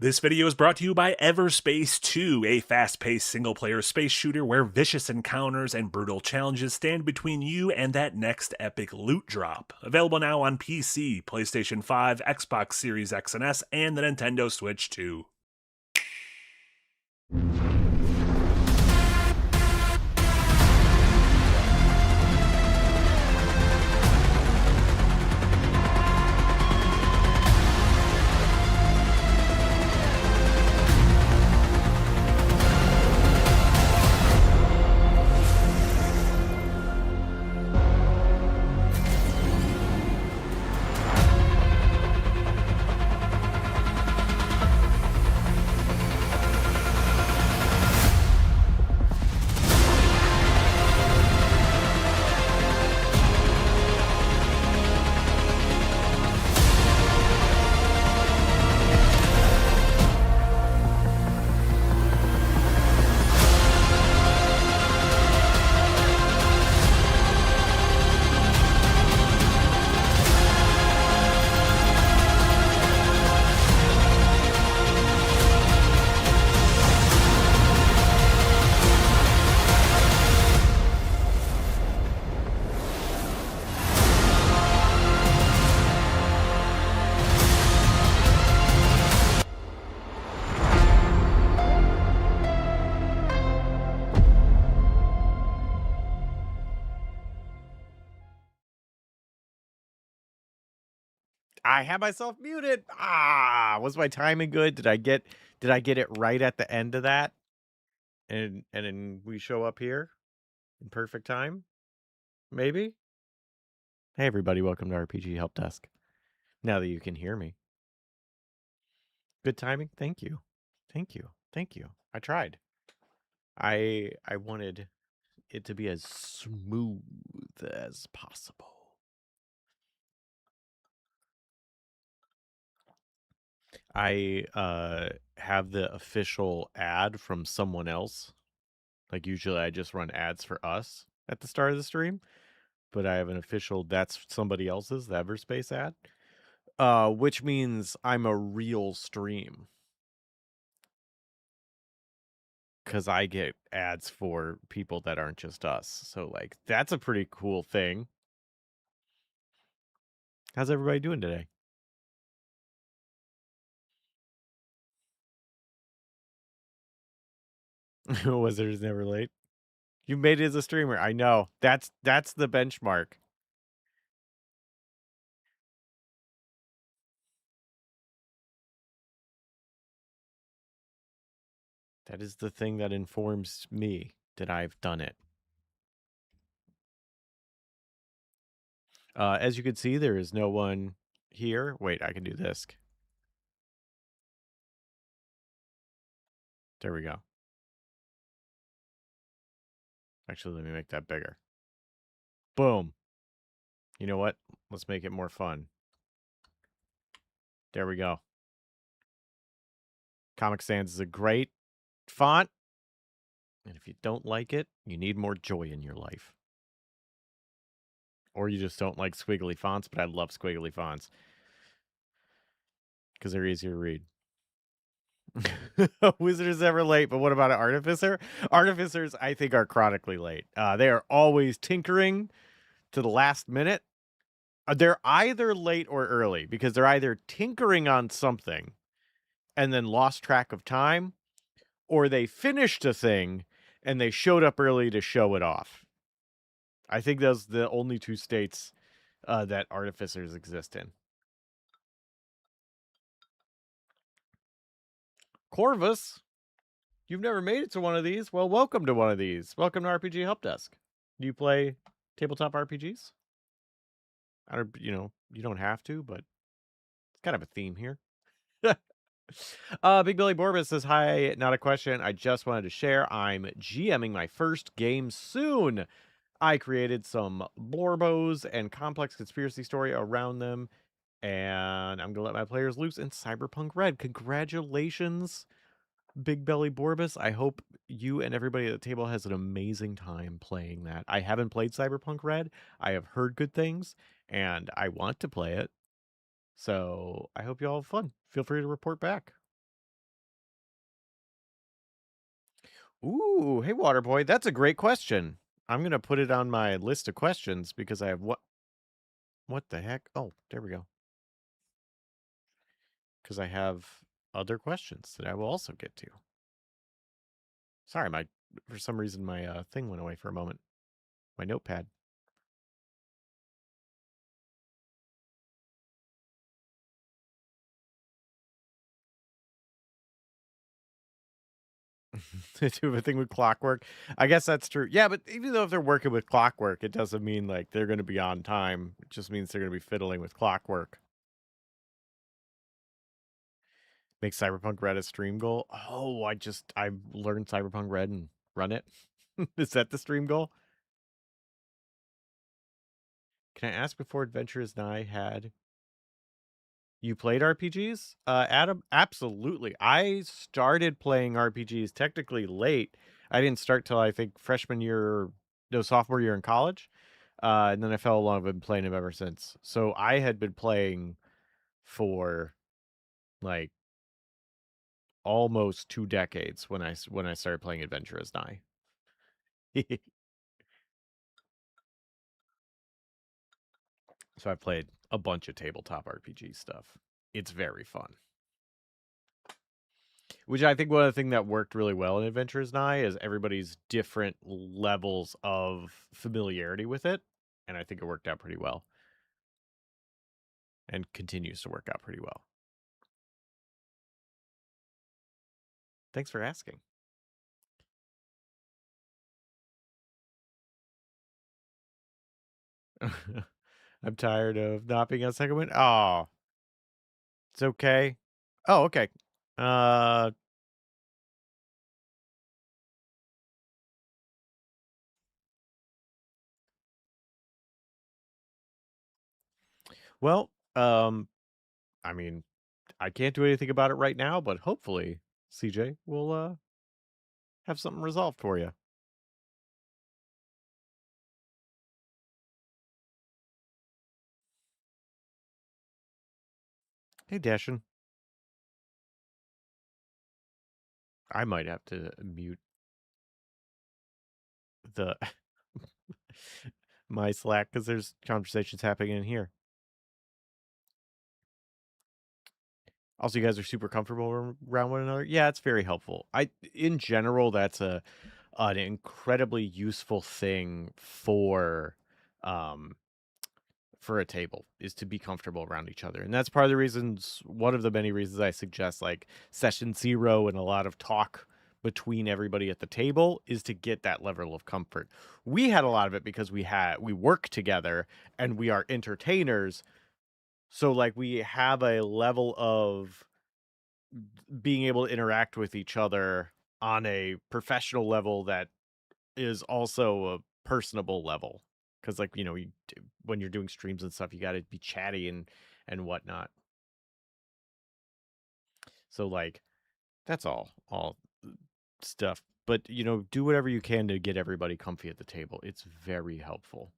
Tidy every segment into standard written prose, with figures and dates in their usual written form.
This video is brought to you by Everspace 2, a fast-paced single-player space shooter where vicious encounters and brutal challenges stand between you and that next epic loot drop. Available now on PC, PlayStation 5, Xbox Series X and S, and the Nintendo Switch 2. I had myself muted. Was my timing good? Did I get it right at the end of that? And then we show up here in perfect time? Maybe? Hey everybody, welcome to RPG Help Desk. Now that you can hear me. Good timing? Thank you. Thank you. Thank you. I tried. I wanted it to be as smooth as possible. I have the official ad from someone else. Like usually I just run ads for us at the start of the stream, but I have an official that's somebody else's, the Everspace ad. Which means I'm a real stream. Cause I get ads for people that aren't just us. So like that's a pretty cool thing. How's everybody doing today? Wizard's never late. You made it as a streamer. I know. That's the benchmark. That is the thing that informs me that I've done it. As you can see, there is no one here. Wait, I can do this. There we go. Actually, let me make that bigger. Boom. You know what? Let's make it more fun. There we go. Comic Sans is a great font. And if you don't like it, you need more joy in your life. Or you just don't like squiggly fonts, but I love squiggly fonts. Because they're easier to read. Wizard is never late, but what about an artificer? Artificers, I think, are chronically late. They are always tinkering to the last minute. They're either late or early because they're either tinkering on something and then lost track of time, or they finished a thing and they showed up early to show it off. I think those are the only two states that artificers exist in. Corvus, you've never made it to one of these. Well, welcome to one of these. Welcome to RPG Help Desk. Do you play tabletop RPGs? I don't, you don't have to, but it's kind of a theme here. Big Billy Borbus says, hi, not a question. I just wanted to share. I'm GMing my first game soon. I created some Borbos and complex conspiracy story around them, and I'm going to let my players loose in Cyberpunk Red. Congratulations, Big Belly Borbus. I hope you and everybody at the table has an amazing time playing that. I haven't played Cyberpunk Red. I have heard good things, and I want to play it. So I hope you all have fun. Feel free to report back. Ooh, hey, Waterboy, that's a great question. I'm gonna put it on my list of questions because I have what the heck? Oh, there we go. Because I have other questions that I will also get to. Sorry, for some reason my thing went away for a moment. My notepad. To do a thing with clockwork. I guess that's true. Yeah, but even though if they're working with clockwork, it doesn't mean like they're going to be on time. It just means they're going to be fiddling with clockwork. Make Cyberpunk Red a stream goal. Oh, I learned Cyberpunk Red and run it. Is that the stream goal? Can I ask before Adventures and I had you played RPGs? Adam, absolutely. I started playing RPGs technically late. I didn't start till I think freshman year, no, sophomore year in college. And then I fell along. I've been playing them ever since. So I had been playing for like almost 2 decades when I started playing Adventure as Nigh. So I've played a bunch of tabletop RPG stuff. It's very fun. Which I think one of the things that worked really well in Adventures Nigh is everybody's different levels of familiarity with it. And I think it worked out pretty well. And continues to work out pretty well. Thanks for asking. I'm tired of not being on second win. Oh, it's okay. Oh, okay. Uh, well, I mean, I can't do anything about it right now, but hopefully CJ will have something resolved for you. Hey, Dashin. I might have to mute the my Slack because there's conversations happening in here. Also, you guys are super comfortable around one another. Yeah, it's very helpful. In general, that's an incredibly useful thing um for a table is to be comfortable around each other. And that's part of the reasons, one of the many reasons I suggest like session 0 and a lot of talk between everybody at the table is to get that level of comfort. We had a lot of it because we work together and we are entertainers. So like we have a level of being able to interact with each other on a professional level that is also a personable level. Because like when you're doing streams and stuff, you got to be chatty and whatnot. So like that's all stuff. But do whatever you can to get everybody comfy at the table. It's very helpful.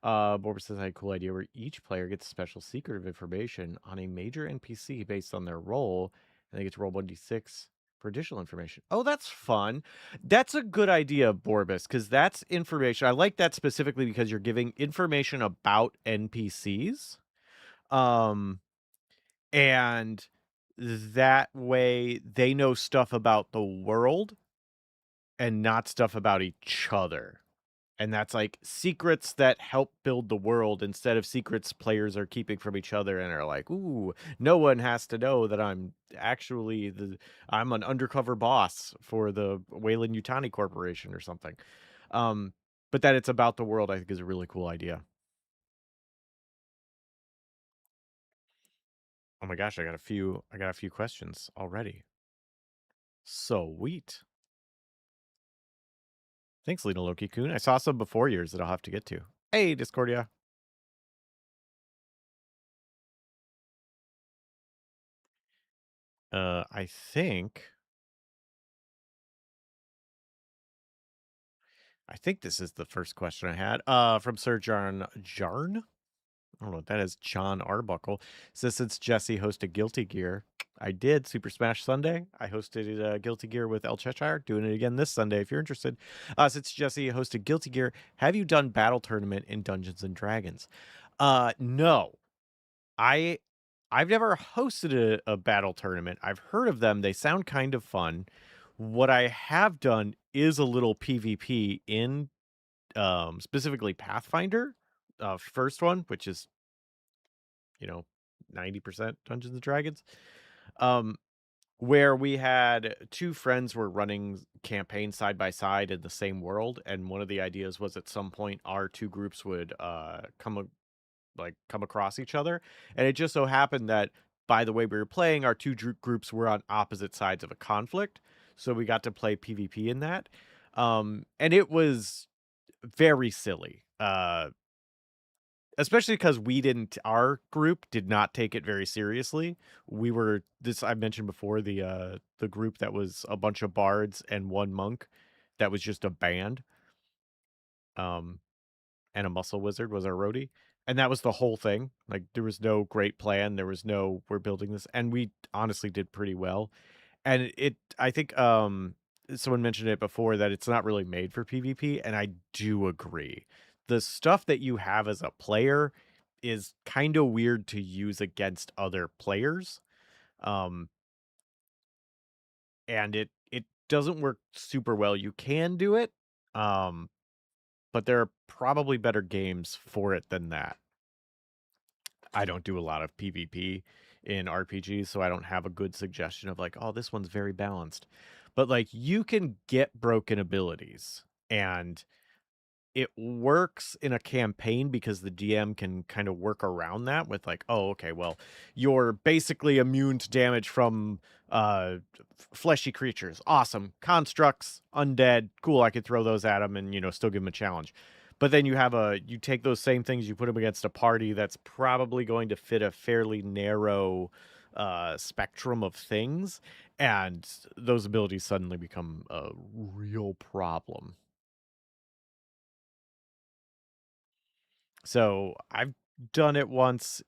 Borber says I had a cool idea where each player gets a special secret of information on a major NPC based on their role, and they get to roll 1d6 for additional information. Oh, that's fun. That's a good idea, Borbus, because that's information. I like that specifically because you're giving information about NPCs. And that way they know stuff about the world and not stuff about each other. And that's like secrets that help build the world instead of secrets players are keeping from each other and are like, ooh, no one has to know that I'm actually I'm an undercover boss for the Wayland Yutani Corporation or something. But that it's about the world, I think, is a really cool idea. Oh my gosh, I got a few questions already. Sweet. Thanks, Lena Loki-kun. I saw some before yours that I'll have to get to. Hey, Discordia. I think this is the first question I had. From Sir Jarn. I don't know what that is. John Arbuckle says since Jesse hosted Guilty Gear, I did Super Smash Sunday. I hosted Guilty Gear with El Cheshire, doing it again this Sunday if you're interested. Since Jesse hosted Guilty Gear, have you done Battle Tournament in Dungeons and Dragons? No. I I've never hosted a battle tournament. I've heard of them. They sound kind of fun. What I have done is a little PvP in specifically Pathfinder, first one, which is, you know, 90% Dungeons and Dragons. Um where we had two friends were running campaigns side by side in the same world, and one of the ideas was at some point our two groups would come across each other, and it just so happened that by the way we were playing, our two groups were on opposite sides of a conflict, so we got to play PvP in that, and it was very silly. Especially because our group did not take it very seriously. We were this I mentioned before, the group that was a bunch of bards and one monk that was just a band. Um, and a muscle wizard was our roadie. And that was the whole thing. Like there was no great plan. There was no we're building this. And we honestly did pretty well. And I think someone mentioned it before that it's not really made for PvP, and I do agree. The stuff that you have as a player is kind of weird to use against other players. Um and it doesn't work super well. You can do it, um but there are probably better games for it than that. I don't do a lot of PvP in RPGs, so I don't have a good suggestion of like, oh, this one's very balanced. But like you can get broken abilities, and it works in a campaign because the DM can kind of work around that with like, oh, okay, well, you're basically immune to damage from fleshy creatures. Awesome. Constructs, undead, cool, I could throw those at them and, still give them a challenge. But then you take those same things, you put them against a party that's probably going to fit a fairly narrow spectrum of things, and those abilities suddenly become a real problem. So I've done it once.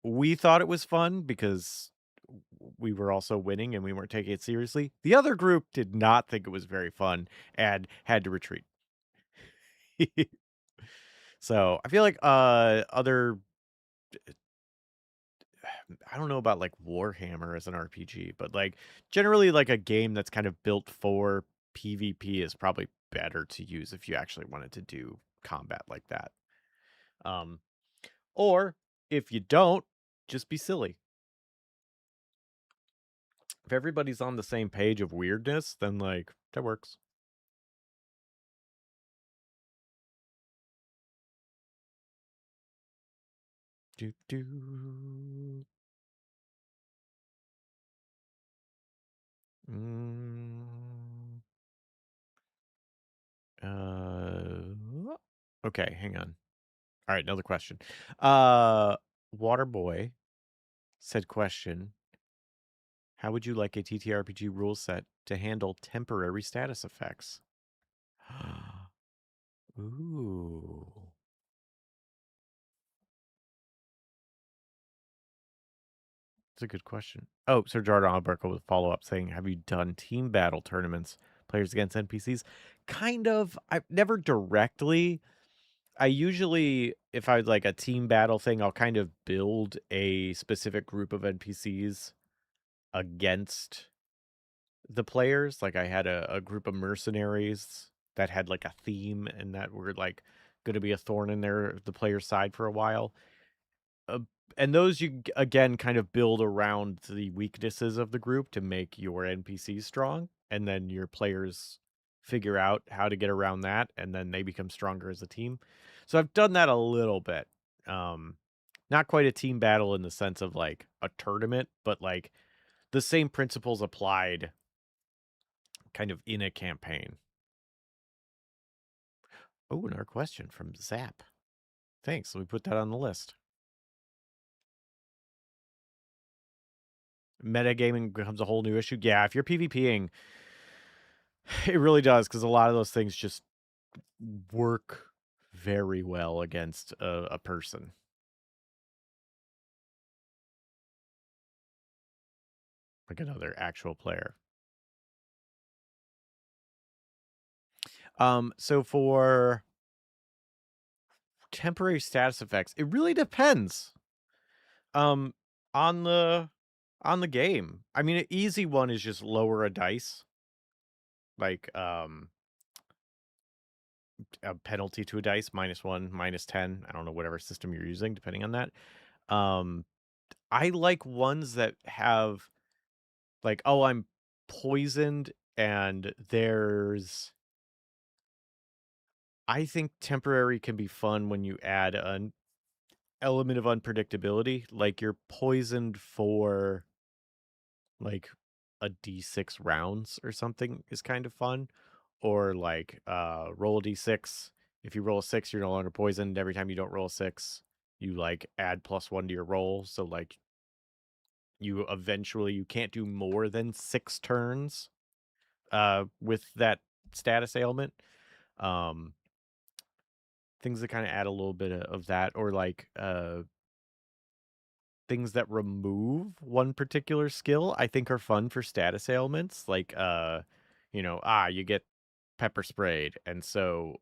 We thought it was fun because we were also winning and we weren't taking it seriously. The other group did not think it was very fun and had to retreat. So I feel like other I don't know about like Warhammer as an RPG, but like generally like a game that's kind of built for PvP is probably better to use if you actually wanted to do combat like that. Um or if you don't, just be silly. If everybody's on the same page of weirdness, then like that works. Do do. Mm, okay, hang on. All right, another question. Uh, Waterboy said, question: how would you like a TTRPG rule set to handle temporary status effects? Ooh. That's a good question. Oh, Sir Jordan Alberco with follow up saying, have you done team battle tournaments, players against NPCs? Kind of. I've never directly. I usually, if I like a team battle thing, I'll kind of build a specific group of NPCs against the players. Like I had a group of mercenaries that had like a theme and that were like going to be a thorn in the player's side for a while. Uh, and those again kind of build around the weaknesses of the group to make your NPCs strong, and then your players figure out how to get around that, and then they become stronger as a team. So I've done that a little bit. Um, Not quite a team battle in the sense of like a tournament, but like the same principles applied kind of in a campaign. Oh, another question from Zap. Thanks. Let me put that on the list. Metagaming becomes a whole new issue. Yeah, if you're PvPing, it really does, because a lot of those things just work very well against a person. like another actual player. So for temporary status effects, it really depends. Um, on the game. I mean, an easy one is just lower a dice, like a penalty to a dice, -1, -10. I don't know whatever system you're using, depending on that. Um, I like ones that have like, oh, I'm poisoned, and there's. I think temporary can be fun when you add an element of unpredictability, like you're poisoned for like a d6 rounds or something is kind of fun. Or like roll a d6. If you roll a 6, you're no longer poisoned. Every time you don't roll a 6, you like add +1 to your roll. So like you can't do more than 6 turns with that status ailment. Um things that kind of add a little bit of that, or like things that remove one particular skill, I think are fun for status ailments. Like you get pepper sprayed, and so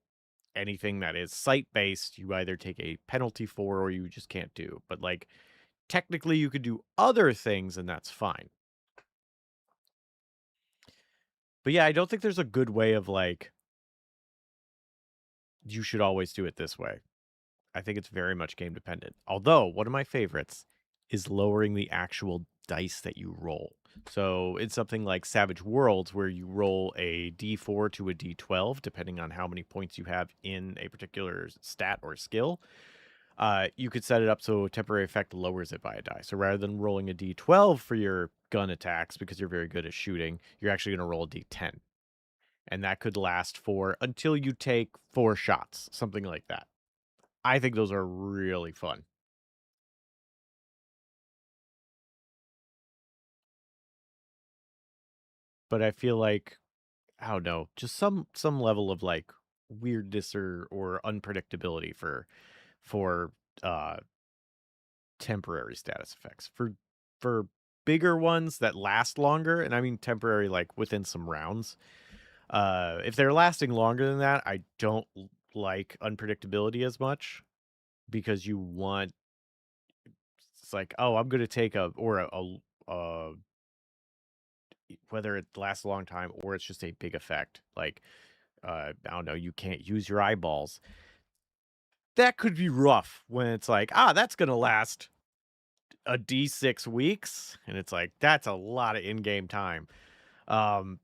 anything that is sight based, you either take a penalty for or you just can't do. But like technically you could do other things and that's fine. But yeah, I don't think there's a good way of like you should always do it this way. I think it's very much game dependent. Although one of my favorites is lowering the actual dice that you roll. So it's something like Savage Worlds, where you roll a d4 to a d12, depending on how many points you have in a particular stat or skill. You could set it up so a temporary effect lowers it by a die. So rather than rolling a d12 for your gun attacks, because you're very good at shooting, you're actually going to roll a d10. And that could last for until you take 4 shots, something like that. I think those are really fun. But I feel like, I don't know, just some level of like weirdness or unpredictability for uh temporary status effects. For bigger ones that last longer, and I mean temporary like within some rounds. If they're lasting longer than that, I don't like unpredictability as much, because you want. It's like, oh, I'm going to take a whether it lasts a long time or it's just a big effect. Like, I don't know, you can't use your eyeballs. That could be rough when it's like, that's going to last a D6 weeks. And it's like, that's a lot of in-game time. Um,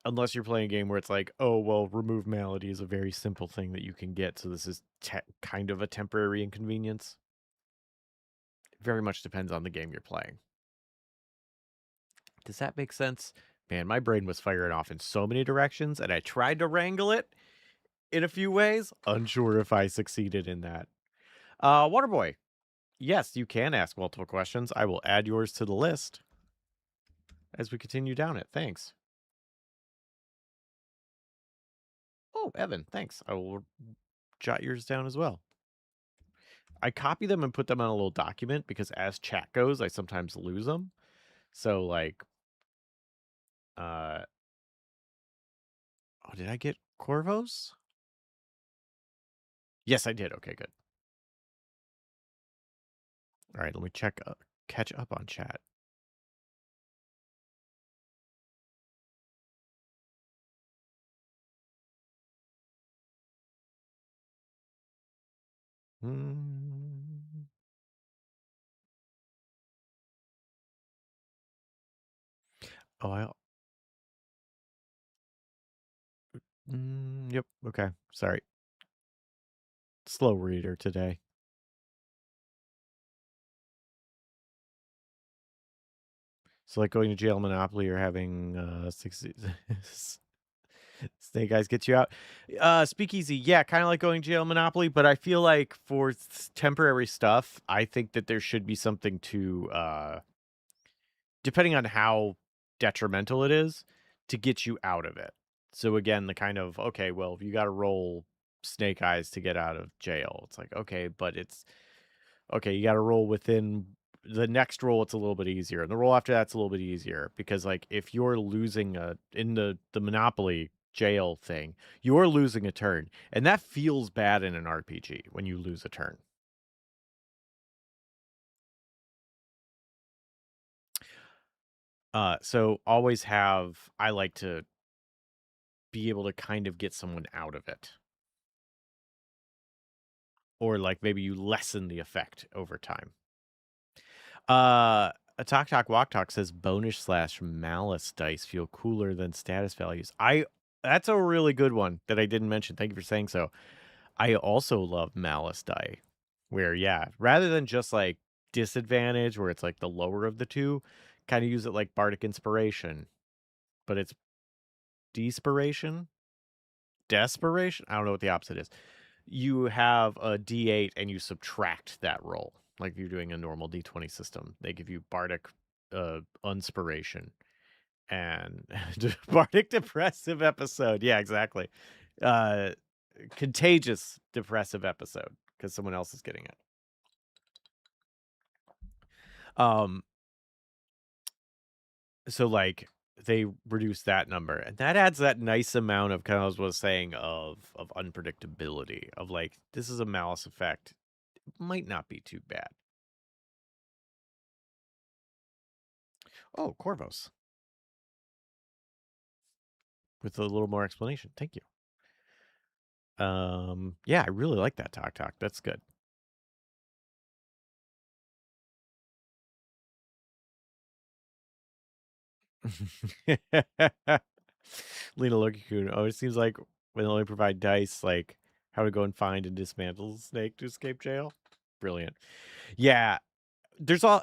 unless you're playing a game where it's like, oh, well, remove malady is a very simple thing that you can get. So this is kind of a temporary inconvenience. It very much depends on the game you're playing. Does that make sense? Man, my brain was firing off in so many directions, and I tried to wrangle it in a few ways. Unsure if I succeeded in that. Waterboy, yes, you can ask multiple questions. I will add yours to the list as we continue down it. Thanks. Oh, Evan, thanks. I will jot yours down as well. I copy them and put them on a little document because as chat goes, I sometimes lose them. So like, oh, did I get Corvos? Yes, I did. Okay, good. All right, let me catch up on chat. Oh, yep. Okay. Sorry. Slow reader today. So like going to jail Monopoly or having 60 Snake Eyes get you out. Speakeasy, yeah, kind of like going to jail Monopoly, but I feel like for temporary stuff, I think that there should be something to depending on how detrimental it is, to get you out of it. So again, the kind of, okay, well, if you got to roll Snake Eyes to get out of jail, it's like, okay, but it's okay, you got to roll within the next roll it's a little bit easier, and the roll after that's a little bit easier, because like if you're losing in the Monopoly jail thing, you're losing a turn, and that feels bad in an RPG when you lose a turn. So always have, I like to be able to kind of get someone out of it. Or like maybe you lessen the effect over time. A Talk Talk Walk Talk says bonus / malice dice feel cooler than status values. That's a really good one that I didn't mention. Thank you for saying so. I also love malice die, where rather than just like disadvantage, where it's like the lower of the two, kind of use it like bardic inspiration, but it's desperation. I don't know what the opposite is. You have a D8 and you subtract that roll. Like if you're doing a normal D20 system, they give you bardic inspiration and bardic depressive episode. Yeah, exactly. Contagious depressive episode because someone else is getting it. So like they reduce that number, and that adds that nice amount of, kind of what I was saying, of unpredictability, of like, this is a malice effect. It might not be too bad. Oh, Corvos. With a little more explanation. Thank you. Yeah, I really like that Talk Talk. That's good. Lena Loki-kun. Oh, it seems like when they only provide dice, like how to go and find and dismantle the snake to escape jail. Brilliant. Yeah, there's all.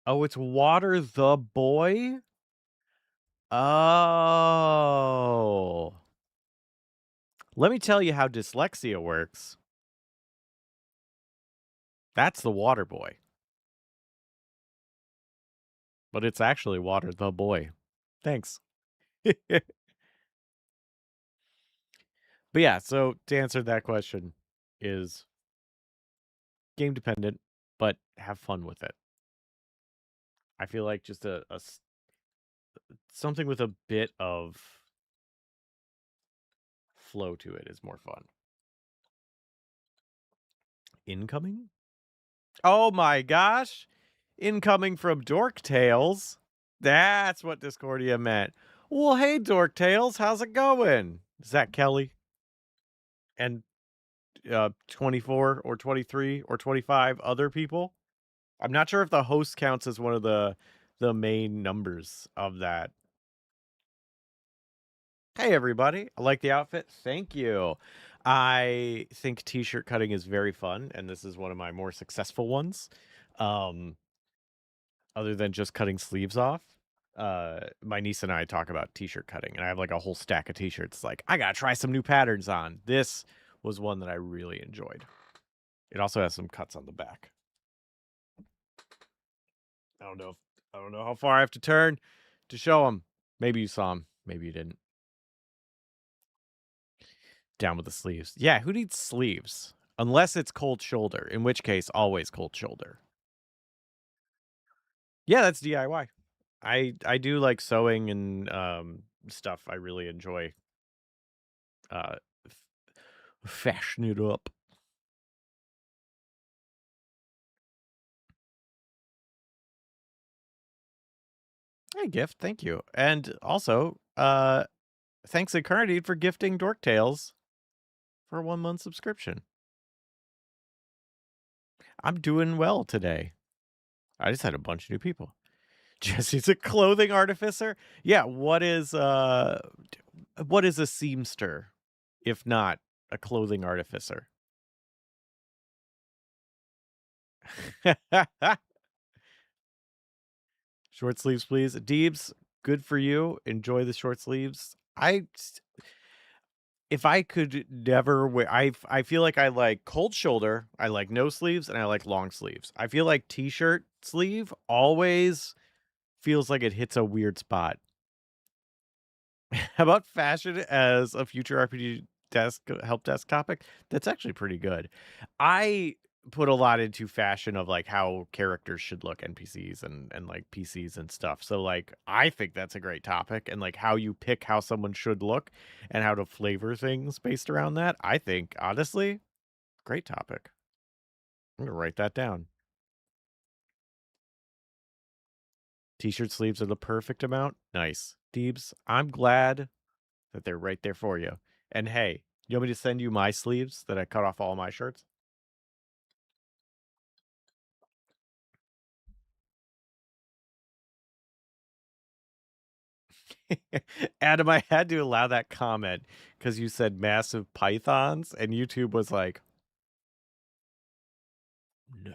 Oh, it's Water the Boy? Oh. Let me tell you how dyslexia works. That's the Water Boy. But it's actually Water the Boy. Thanks. But yeah, so to answer that question is game dependent, but have fun with it. I feel like just something with a bit of flow to it is more fun. Incoming? Oh my gosh. Incoming from Dork Tales. That's what Discordia meant. Well, hey, Dork Tales, how's it going? Is that Kelly? And 24 or 23 or 25 other people? I'm not sure if the host counts as one of the main numbers of that. Hey, everybody. I like the outfit. Thank you. I think t-shirt cutting is very fun, and this is one of my more successful ones. Other than just cutting sleeves off. My niece and I talk about t-shirt cutting, and I have like a whole stack of t-shirts. Like, I gotta try some new patterns on. This was one that I really enjoyed. It also has some cuts on the back. I don't know how far I have to turn to show them. Maybe you saw them. Maybe you didn't. Down with the sleeves. Yeah, who needs sleeves? Unless it's cold shoulder, in which case, always cold shoulder. Yeah, that's DIY. I do like sewing and stuff. I really enjoy fashion it up. Hey, gift, thank you. And also, thanks Incarnate for gifting Dork Tales for a 1-month subscription. I'm doing well today. I just had a bunch of new people. Jesse's a clothing artificer? Yeah, what is a seamster if not a clothing artificer? Short sleeves, please. Deebs, good for you. Enjoy the short sleeves. If I could never wear, I feel like I like cold shoulder, I like no sleeves, and I like long sleeves. I feel like t-shirt sleeve always feels like it hits a weird spot. How about fashion as a future RPG help desk topic? That's actually pretty good. put a lot into fashion of like how characters should look, NPCs and like PCs and stuff. So like I think that's a great topic, and like how you pick how someone should look and how to flavor things based around that. I think honestly, great topic. I'm gonna write that down. T-shirt sleeves are the perfect amount. Nice. Deebs, I'm glad that they're right there for you. And hey, you want me to send you my sleeves that I cut off all my shirts? Adam, I had to allow that comment because you said massive pythons, and YouTube was like, no.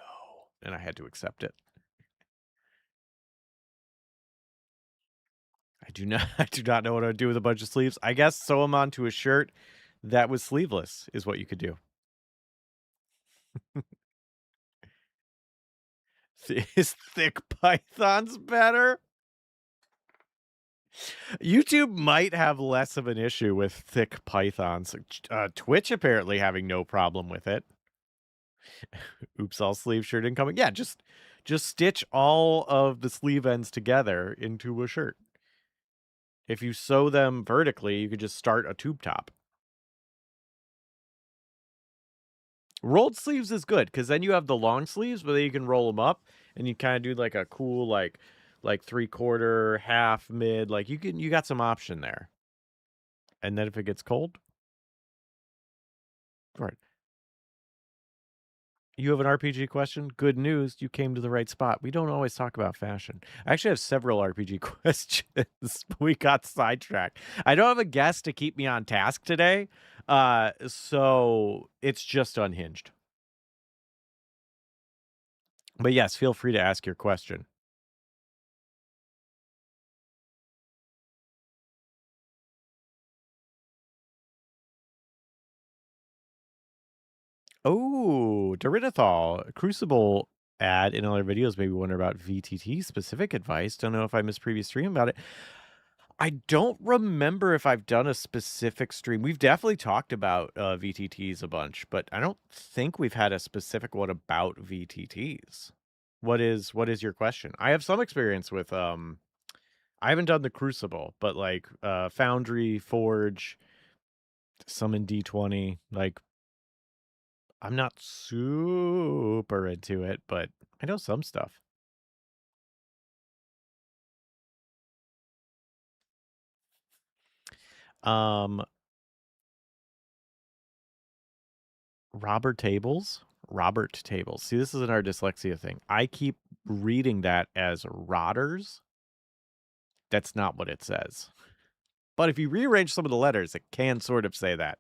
And I had to accept it. I do not know what I'd do with a bunch of sleeves. I guess sew them onto a shirt that was sleeveless is what you could do. Is thick pythons better? YouTube might have less of an issue with thick pythons. Twitch apparently having no problem with it. Oops, all sleeve shirt incoming. Yeah, just stitch all of the sleeve ends together into a shirt. If you sew them vertically, you could just start a tube top. Rolled sleeves is good because then you have the long sleeves, but then you can roll them up and you kind of do like a cool like 3/4, half, mid. Like you got some option there. And then if it gets cold, right. You have an RPG question? Good news, you came to the right spot. We don't always talk about fashion. I actually have several RPG questions. We got sidetracked. I don't have a guest to keep me on task today, so it's just unhinged. But yes, feel free to ask your question. Oh, Dorinithal, Crucible ad in other videos maybe wonder about VTT specific advice. Don't know if I missed previous stream about it. I don't remember if I've done a specific stream. We've definitely talked about VTTs a bunch, but I don't think we've had a specific one about VTTs. What is your question? I have some experience with I haven't done the Crucible, but like Foundry, Forge, some in D20. Like I'm not super into it, but I know some stuff. Um Robert Tables? Robert Tables. See, this is our dyslexia thing. I keep reading that as Rotters. That's not what it says. But if you rearrange some of the letters, it can sort of say that.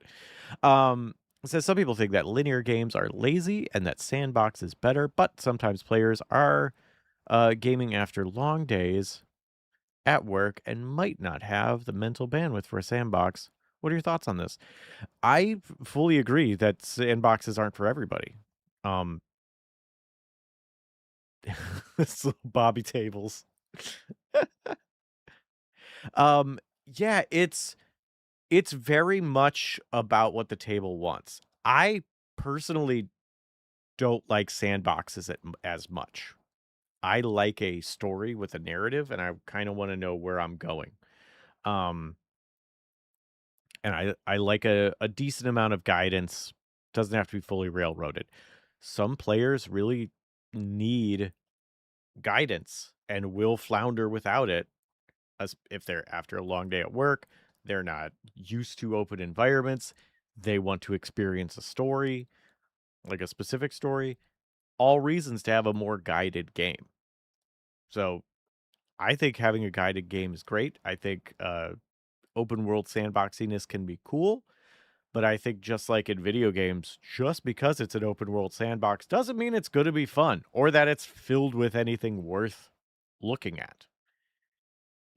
It says some people think that linear games are lazy and that sandbox is better, but sometimes players are gaming after long days at work and might not have the mental bandwidth for a sandbox. What are your thoughts on this? I fully agree that sandboxes aren't for everybody. Bobby Tables. Yeah, it's very much about what the table wants. I personally don't like sandboxes as much. I like a story with a narrative, and I kind of want to know where I'm going. And I like a decent amount of guidance. Doesn't have to be fully railroaded. Some players really need guidance and will flounder without it, as if they're after a long day at work, they're not used to open environments, they want to experience a story, like a specific story, all reasons to have a more guided game. So I think having a guided game is great. I think open world sandboxiness can be cool, but I think just like in video games, just because it's an open world sandbox doesn't mean it's going to be fun or that it's filled with anything worth looking at.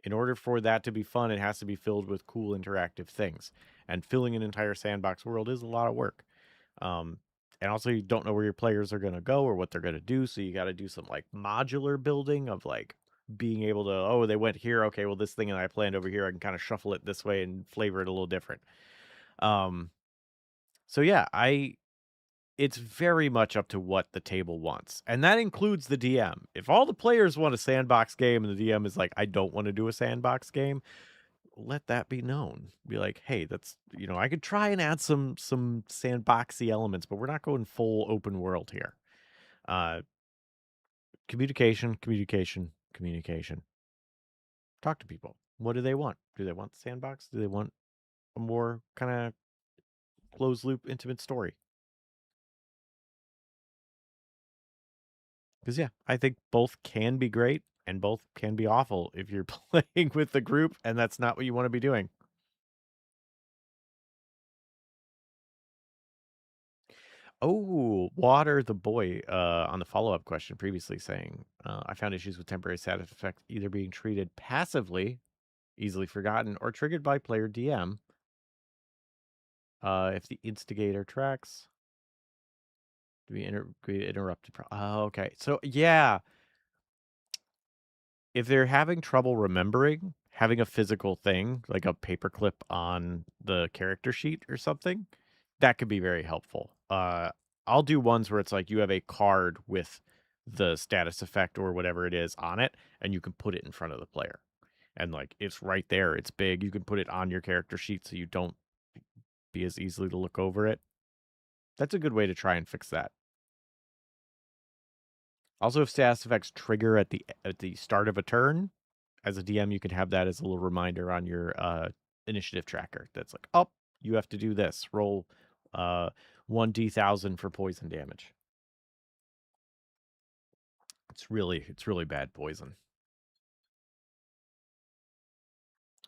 In order for that to be fun, it has to be filled with cool interactive things. And filling an entire sandbox world is a lot of work. And also, you don't know where your players are going to go or what they're going to do. So you got to do some like modular building of like being able to, oh, they went here. Okay, well, this thing that I planned over here, I can kind of shuffle it this way and flavor it a little different. So yeah, it's very much up to what the table wants, and that includes the DM. If all the players want a sandbox game and the DM is like, "I don't wanna do a sandbox game," let that be known. Be like, "Hey, that's I could try and add some sandboxy elements, but we're not going full open world here." Uh, communication, communication, communication. Talk to people. What do they want? Do they want the sandbox? Do they want a more kinda closed loop, intimate story? Because yeah, I think both can be great and both can be awful if you're playing with the group and that's not what you want to be doing. Oh, Water the Boy on the follow up question previously saying, I found issues with temporary side effects either being treated passively, easily forgotten, or triggered by player DM. If the instigator tracks, to be interrupted. Oh, okay. So, yeah, if they're having trouble remembering, having a physical thing like a paperclip on the character sheet or something, that could be very helpful. I'll do ones where it's like you have a card with the status effect or whatever it is on it, and you can put it in front of the player. And like it's right there, it's big. You can put it on your character sheet so you don't be as easily to look over it. That's a good way to try and fix that. Also, if status effects trigger at the start of a turn, as a DM, you can have that as a little reminder on your initiative tracker. That's like, oh, you have to do this. Roll 1d1000 for poison damage. It's really bad poison.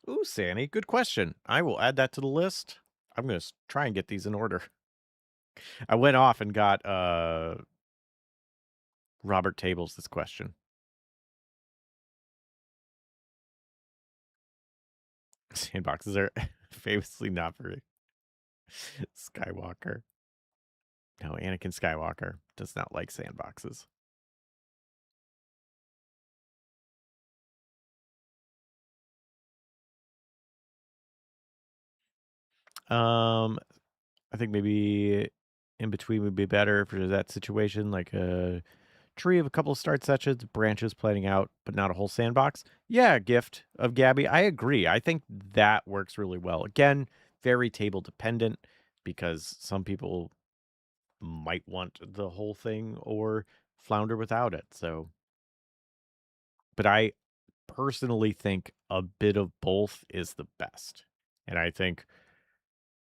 Ooh, Sanny, good question. I will add that to the list. I'm gonna try and get these in order. I went off and got Robert Tables this question. Sandboxes are famously not very Skywalker. No, Anakin Skywalker does not like sandboxes. I think maybe in between would be better for that situation, like a tree of a couple of start sessions, branches planning out, but not a whole sandbox. Yeah, gift of Gabby. I agree. I think that works really well. Again, very table dependent because some people might want the whole thing or flounder without it. So, but I personally think a bit of both is the best. And I think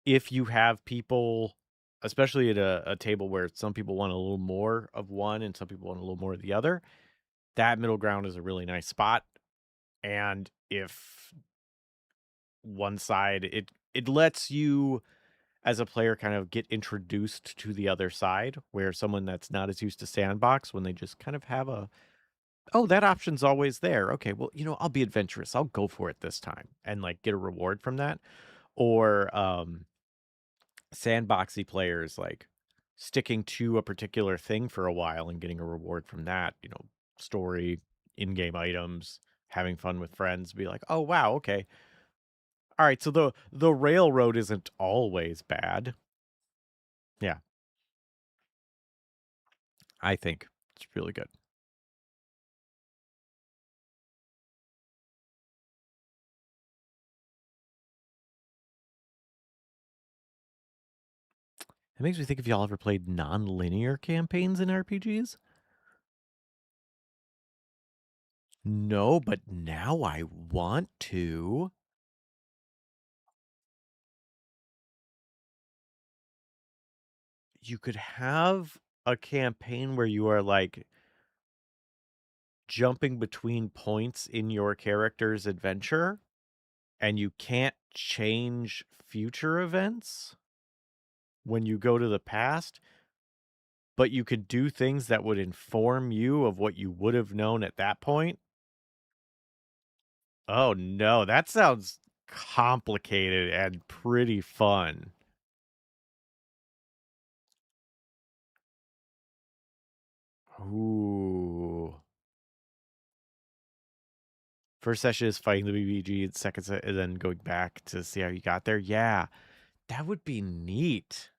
if you have people, especially at a table where some people want a little more of one and some people want a little more of the other, that middle ground is a really nice spot. And if one side, it lets you as a player kind of get introduced to the other side, where someone that's not as used to sandbox, when they just kind of have a, oh, that option's always there. Okay, well, I'll be adventurous. I'll go for it this time and like get a reward from that. Or sandboxy players like sticking to a particular thing for a while and getting a reward from that, story, in-game items, having fun with friends, be like, "Oh wow, okay. All right, so the railroad isn't always bad." Yeah, I think it's really good. It makes me think if y'all ever played non-linear campaigns in RPGs. No, but now I want to. You could have a campaign where you are like jumping between points in your character's adventure and you can't change future events when you go to the past, but you could do things that would inform you of what you would have known at that point. Oh no, that sounds complicated and pretty fun. Ooh. First session is fighting the BBG, and and then going back to see how you got there. Yeah, that would be neat.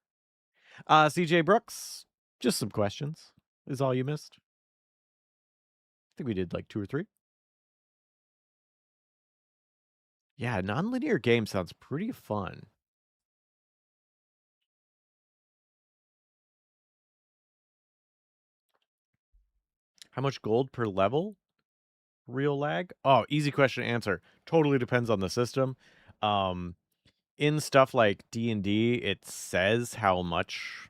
CJ Brooks, just some questions is all you missed. I think we did like 2 or 3. Yeah, nonlinear game sounds pretty fun. How much gold per level? Real lag? Oh, easy question to answer. Totally depends on the system. Um, in stuff like D&D, it says how much.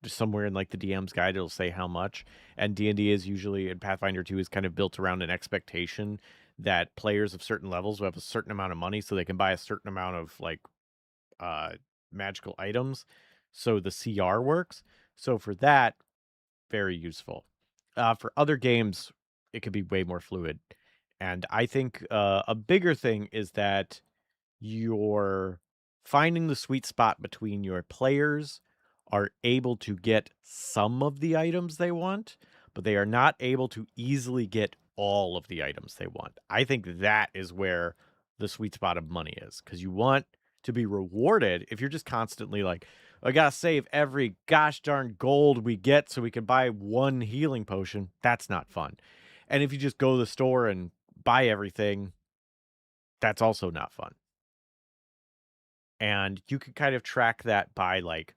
Just somewhere in like the DM's guide, it'll say how much. And D&D is usually, and Pathfinder 2 is kind of built around an expectation that players of certain levels will have a certain amount of money so they can buy a certain amount of like uh magical items. So the CR works. So for that, very useful. For other games, it could be way more fluid. And I think a bigger thing is that you're finding the sweet spot between your players are able to get some of the items they want, but they are not able to easily get all of the items they want. I think that is where the sweet spot of money is, because you want to be rewarded. If you're just constantly like, I gotta save every gosh darn gold we get so we can buy one healing potion, that's not fun. And if you just go to the store and buy everything, that's also not fun. And you can kind of track that by like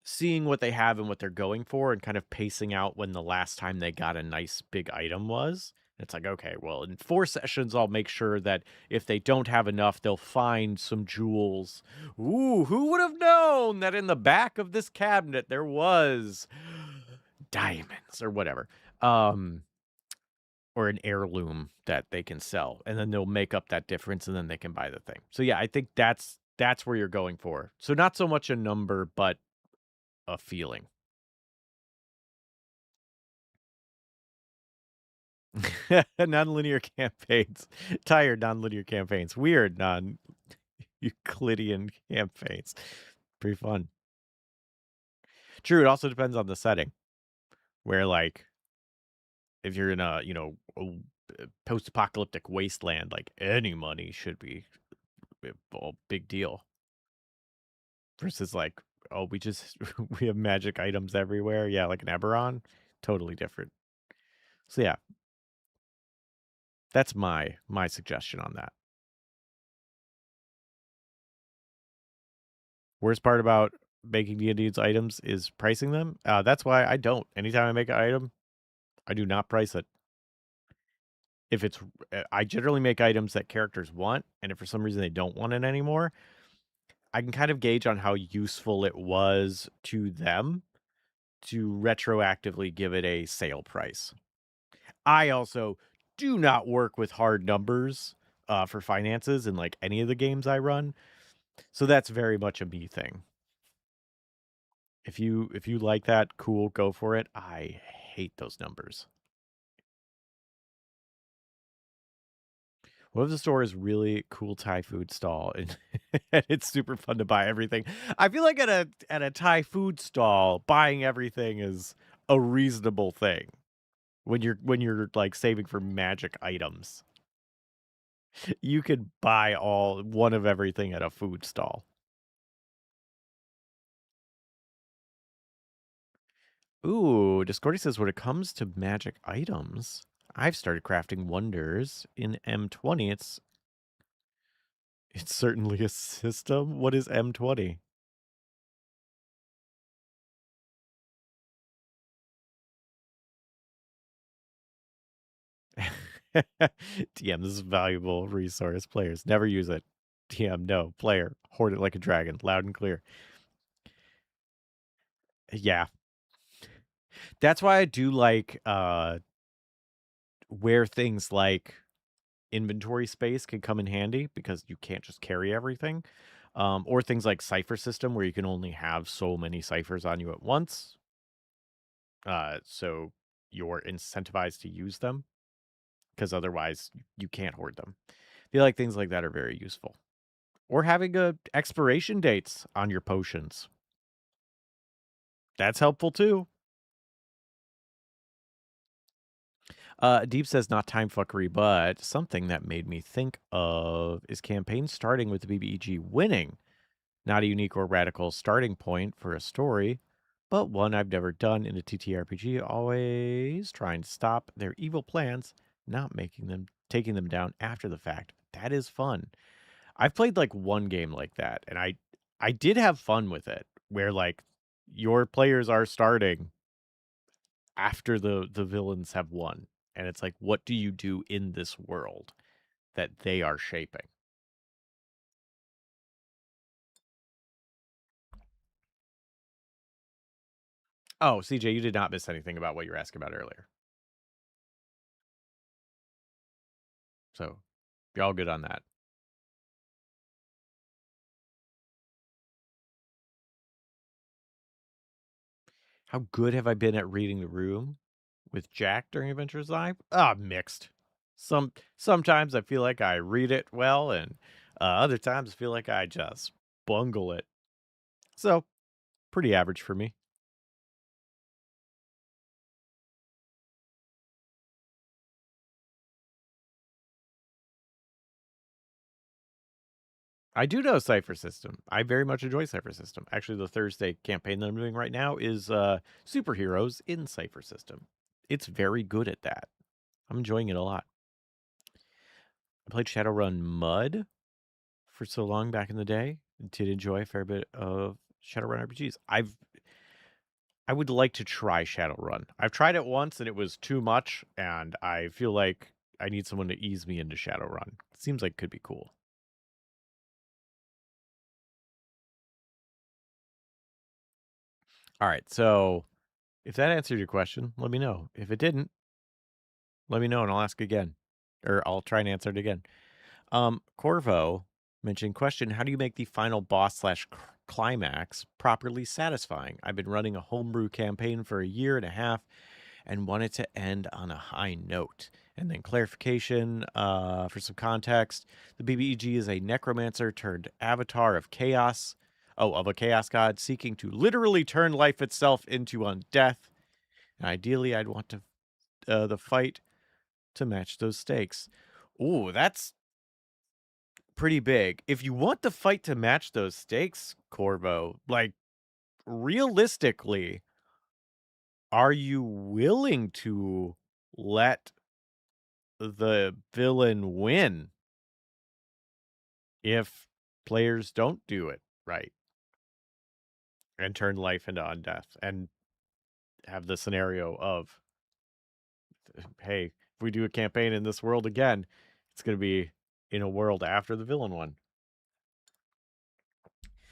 seeing what they have and what they're going for and kind of pacing out when the last time they got a nice big item was. It's like, okay, well, in 4 sessions, I'll make sure that if they don't have enough, they'll find some jewels. Ooh, who would have known that in the back of this cabinet there was diamonds or whatever? Or an heirloom that they can sell, and then they'll make up that difference, and then they can buy the thing. So yeah, I think that's where you're going for. So not so much a number, but a feeling. Nonlinear campaigns. Tired nonlinear campaigns. Weird non-Euclidean campaigns. Pretty fun. True, it also depends on the setting. Where like if you're in a, a post-apocalyptic wasteland, like any money should be a big deal. Versus like, oh, we just we have magic items everywhere. Yeah, like an Eberron. Totally different. So yeah, that's my suggestion on that. Worst part about making D&D's items is pricing them. That's why I don't. Anytime I make an item, I do not price it. If it's, I generally make items that characters want, and if for some reason they don't want it anymore, I can kind of gauge on how useful it was to them to retroactively give it a sale price. I also do not work with hard numbers for finances in like any of the games I run, so that's very much a me thing. If you like that, cool, go for it. I hate those numbers. What if the store is really cool Thai food stall and, and it's super fun to buy everything? I feel like at a Thai food stall, buying everything is a reasonable thing when you're like saving for magic items. You could buy all one of everything at a food stall. Ooh, Discordy says when it comes to magic items, I've started crafting wonders in M20. It's certainly a system. What is M20? DM, this is a valuable resource. Players never use it. DM, no. Player, hoard it like a dragon. Loud and clear. Yeah. That's why I do like where things like inventory space can come in handy, because you can't just carry everything. Or things like cipher system where you can only have so many ciphers on you at once. So you're incentivized to use them, because otherwise you can't hoard them. I feel like things like that are very useful. Or having expiration dates on your potions. That's helpful too. Deep says not time fuckery, but something that made me think of is campaign starting with the BBEG winning. Not a unique or radical starting point for a story, but one I've never done in a TTRPG, always trying to stop their evil plans, not making them taking them down after the fact. That is fun. I've played like one game like that, and I did have fun with it, where like your players are starting after the villains have won. And it's like, what do you do in this world that they are shaping? Oh, CJ, you did not miss anything about what you were asking about earlier. So you're all good on that. How good have I been at reading the room with Jack during Adventures Live? Mixed. Sometimes I feel like I read it well, and other times I feel like I just bungle it. So pretty average for me. I do know Cypher System. I very much enjoy Cypher System. Actually, the Thursday campaign that I'm doing right now is superheroes in Cypher System. It's very good at that. I'm enjoying it a lot. I played Shadowrun Mud for so long back in the day. Did enjoy a fair bit of Shadowrun RPGs. I would like to try Shadowrun. I've tried it once and it was too much, and I feel like I need someone to ease me into Shadowrun. It seems like it could be cool. All right, so if that answered your question, let me know. If it didn't, let me know and I'll ask again. Or I'll try and answer it again. Corvo mentioned question, how do you make the final boss slash climax properly satisfying? I've been running a homebrew campaign for a year and a half and wanted to end on a high note. And then clarification for some context. The BBEG is a necromancer turned avatar of chaos. Oh, of a chaos god seeking to literally turn life itself into undeath. And ideally, I'd want to the fight to match those stakes. Ooh, that's pretty big. If you want the fight to match those stakes, Corvo, like realistically, are you willing to let the villain win if players don't do it right and turn life into undeath and have the scenario of, hey, if we do a campaign in this world again, it's going to be in a world after the villain won.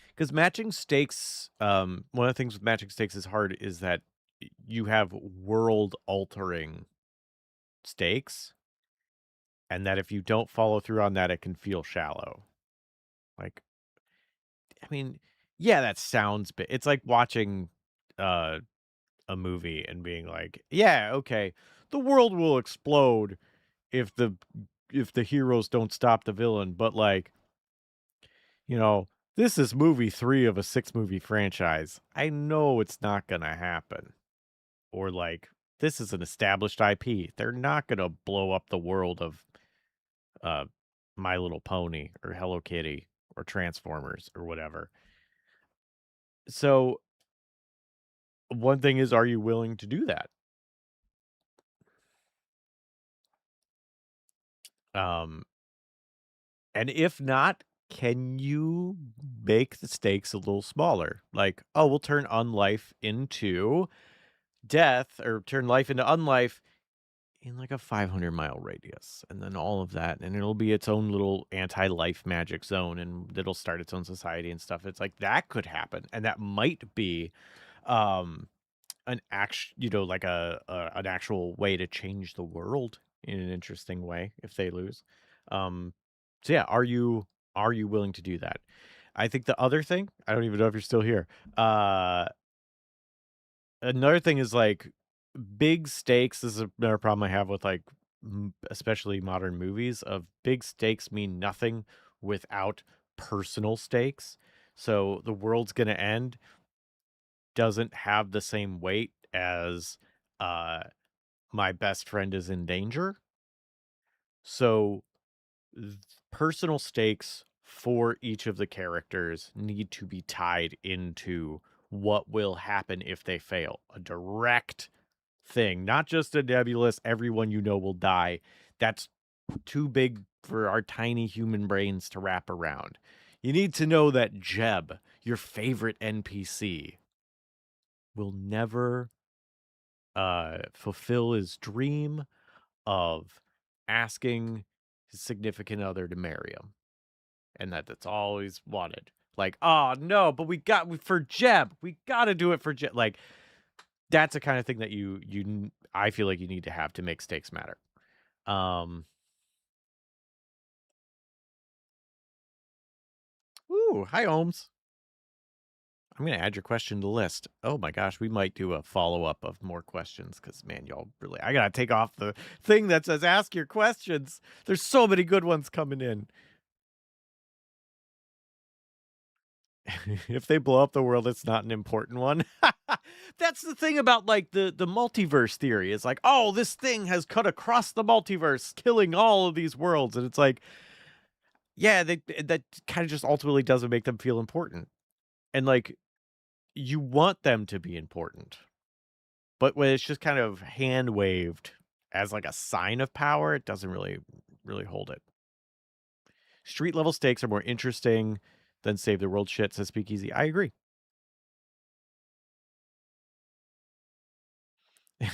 Because matching stakes, one of the things with matching stakes is hard is that you have world altering stakes, and that if you don't follow through on that, it can feel shallow. Like, I mean, yeah, that sounds big. It's like watching uh, a movie and being like, yeah, okay, the world will explode if the heroes don't stop the villain, but like, you know, this is movie 3 of a 6-movie franchise. I know it's not gonna happen. Or like, this is an established IP. They're not gonna blow up the world of uh My Little Pony or Hello Kitty or Transformers or whatever. So one thing is, are you willing to do that? Um, and if not, can you make the stakes a little smaller? Like, oh, we'll turn unlife into death or turn life into unlife in like a 500-mile radius, and then all of that, and it'll be its own little anti-life magic zone, and it'll start its own society and stuff. It's like that could happen, and that might be um an like an actual way to change the world in an interesting way if they lose. So yeah, are you willing to do that? I think the other thing, I don't even know if you're still here. Uh Another thing is like big stakes. This is another problem I have with like especially modern movies. Of big stakes mean nothing without personal stakes. So the world's gonna end doesn't have the same weight as uh my best friend is in danger. So th- personal stakes for each of the characters need to be tied into what will happen if they fail. A direct thing, not just a nebulous, everyone you know will die. That's too big for our tiny human brains to wrap around. You need to know that Jeb, your favorite NPC, will never fulfill his dream of asking his significant other to marry him, and that's all he's wanted. Like, oh no, but for Jeb, we got to do it for Jeb. Like, that's the kind of thing that I feel like you need to have to make stakes matter. Ooh, hi Ohms. I'm gonna add your question to the list. Oh my gosh, we might do a follow-up of more questions because man, y'all really, I gotta take off the thing that says ask your questions. There's so many good ones coming in. If they blow up the world, it's not an important one. That's the thing about like the multiverse theory. It's like, oh, this thing has cut across the multiverse, killing all of these worlds, and it's like, yeah, that kind of just ultimately doesn't make them feel important. And like, you want them to be important, but when it's just kind of hand waved as like a sign of power, it doesn't really hold it. Street level stakes are more interesting than save the world shit, says Speakeasy. I agree.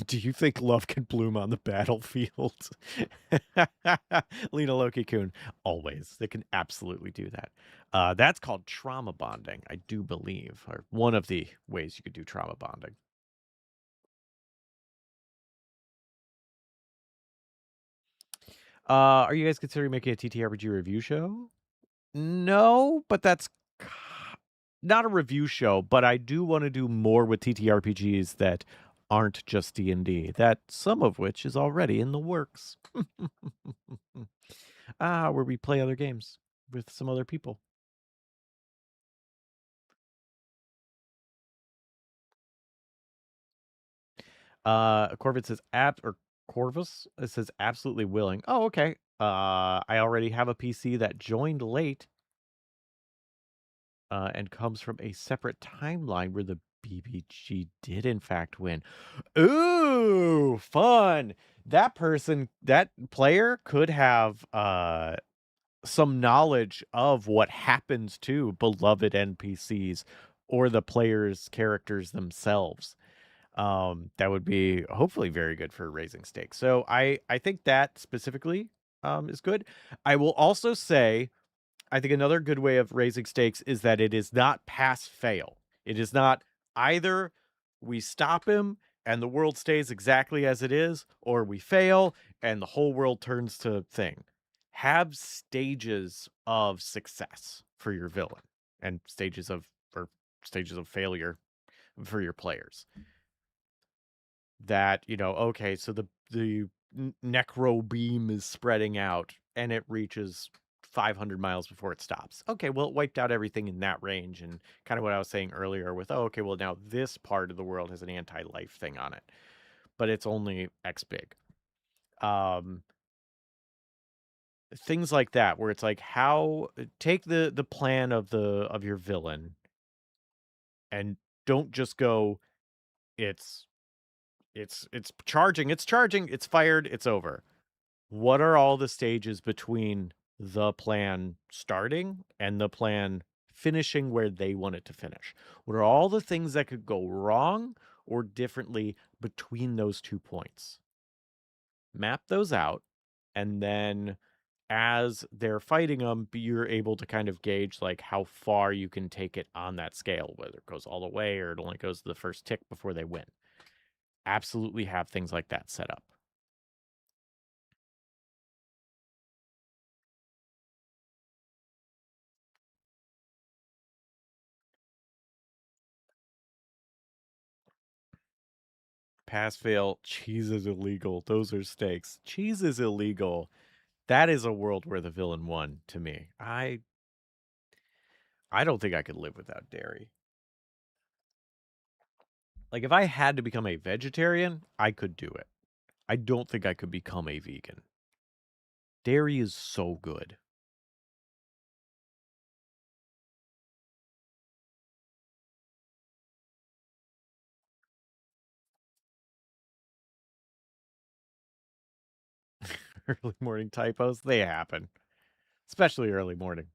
Do you think love can bloom on the battlefield? Lena Loki-kun, always. They can absolutely do that. That's called trauma bonding, I do believe, or one of the ways you could do trauma bonding. Are you guys considering making a TTRPG review show? No, but that's not a review show, but I do want to do more with TTRPGs that aren't just D&D, that some of which is already in the works. Where we play other games with some other people. Corvus says Corvus, it says absolutely willing. Oh, okay. I already have a PC that joined late and comes from a separate timeline where the BBG did in fact win. Ooh, fun. That player could have some knowledge of what happens to beloved NPCs or the players' characters themselves. That would be hopefully very good for raising stakes. So I think that specifically is good. I will also say I think another good way of raising stakes is that it is not pass fail. It is not either we stop him and the world stays exactly as it is, or we fail and the whole world turns to thing. Have stages of success for your villain and stages of failure for your players. That, okay, so the necro beam is spreading out and it reaches 500 miles before it stops. Okay, well, it wiped out everything in that range, and kind of what I was saying earlier with, oh, okay, well, now this part of the world has an anti-life thing on it, but it's only X big. Things like that, where it's like, how take the plan of your villain and don't just go, it's charging, it's fired, it's over. What are all the stages between the plan starting and the plan finishing where they want it to finish? What are all the things that could go wrong or differently between those 2 points? Map those out, and then as they're fighting them, you're able to kind of gauge like how far you can take it on that scale, whether it goes all the way or it only goes to the first tick before they win. Absolutely have things like that set up. Pass fail, cheese is illegal. Those are stakes. Cheese is illegal. That is a world where the villain won to me. I don't think I could live without dairy. Like if I had to become a vegetarian, I could do it. I don't think I could become a vegan. Dairy is so good. Early morning typos, they happen, especially early morning.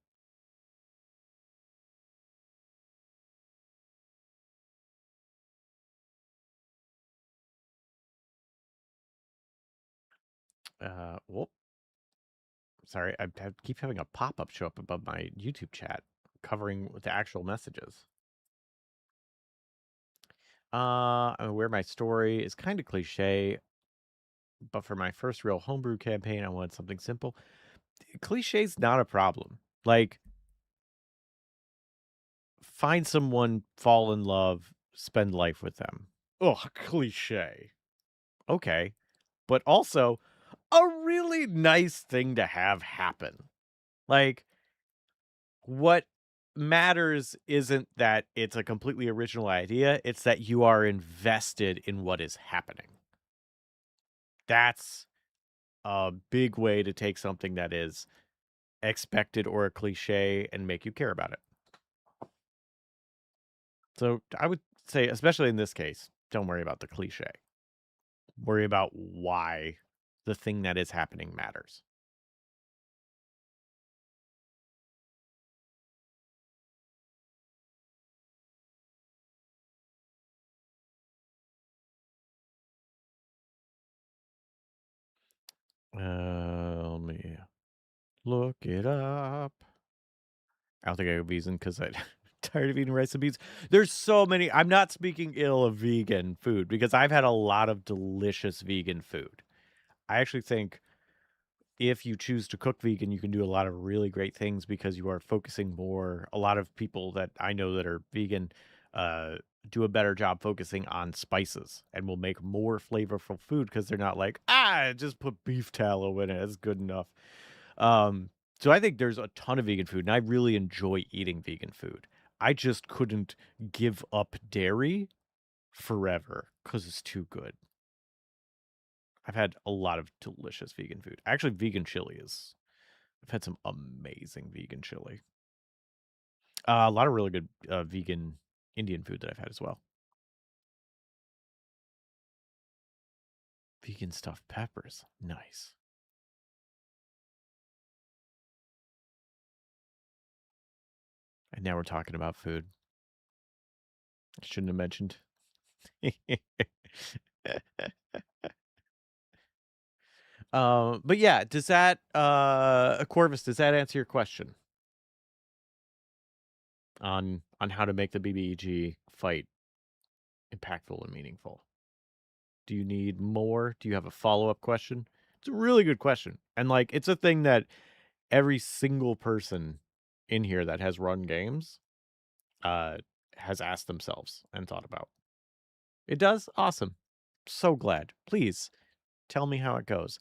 Whoop. Sorry, I keep having a pop-up show up above my YouTube chat covering the actual messages. I'm aware my story is kind of cliche, but for my first real homebrew campaign, I wanted something simple. Cliché's not a problem. Like, find someone, fall in love, spend life with them. Ugh, cliche. Okay. But also a really nice thing to have happen. Like, what matters isn't that it's a completely original idea, it's that you are invested in what is happening. That's a big way to take something that is expected or a cliche and make you care about it. So I would say, especially in this case, don't worry about the cliche. Worry about why the thing that is happening matters. Let me look it up. I don't think I go vegan because I'm tired of eating rice and beans. There's so many. I'm not speaking ill of vegan food because I've had a lot of delicious vegan food. I actually think if you choose to cook vegan, you can do a lot of really great things because you are focusing more. A lot of people that I know that are vegan uh, do a better job focusing on spices and will make more flavorful food because they're not like, just put beef tallow in it. It's good enough. Um, so I think there's a ton of vegan food, and I really enjoy eating vegan food. I just couldn't give up dairy forever because it's too good. I've had a lot of delicious vegan food. Actually, vegan chili is. I've had some amazing vegan chili. A lot of really good vegan Indian food that I've had as well. Vegan stuffed peppers, nice. And now we're talking about food. I shouldn't have mentioned. But yeah, does that Corvus, does that answer your question on how to make the BBEG fight impactful and meaningful? Do you need more? Do you have a follow-up question? It's a really good question. And like it's a thing that every single person in here that has run games uh has asked themselves and thought about. It does? Awesome. So glad. Please tell me how it goes.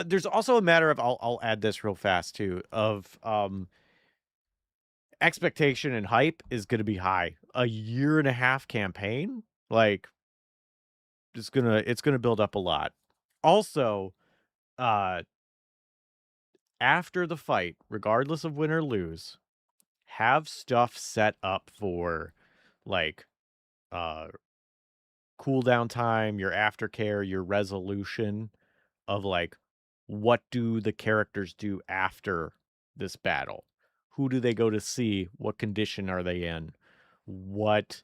There's also a matter of I'll add this real fast too of expectation and hype is going to be high. A year and a half campaign, like it's gonna build up a lot. Also, uh, after the fight, regardless of win or lose, have stuff set up for like uh cooldown time, your aftercare, your resolution of like what do the characters do after this battle? Who do they go to see? What condition are they in? What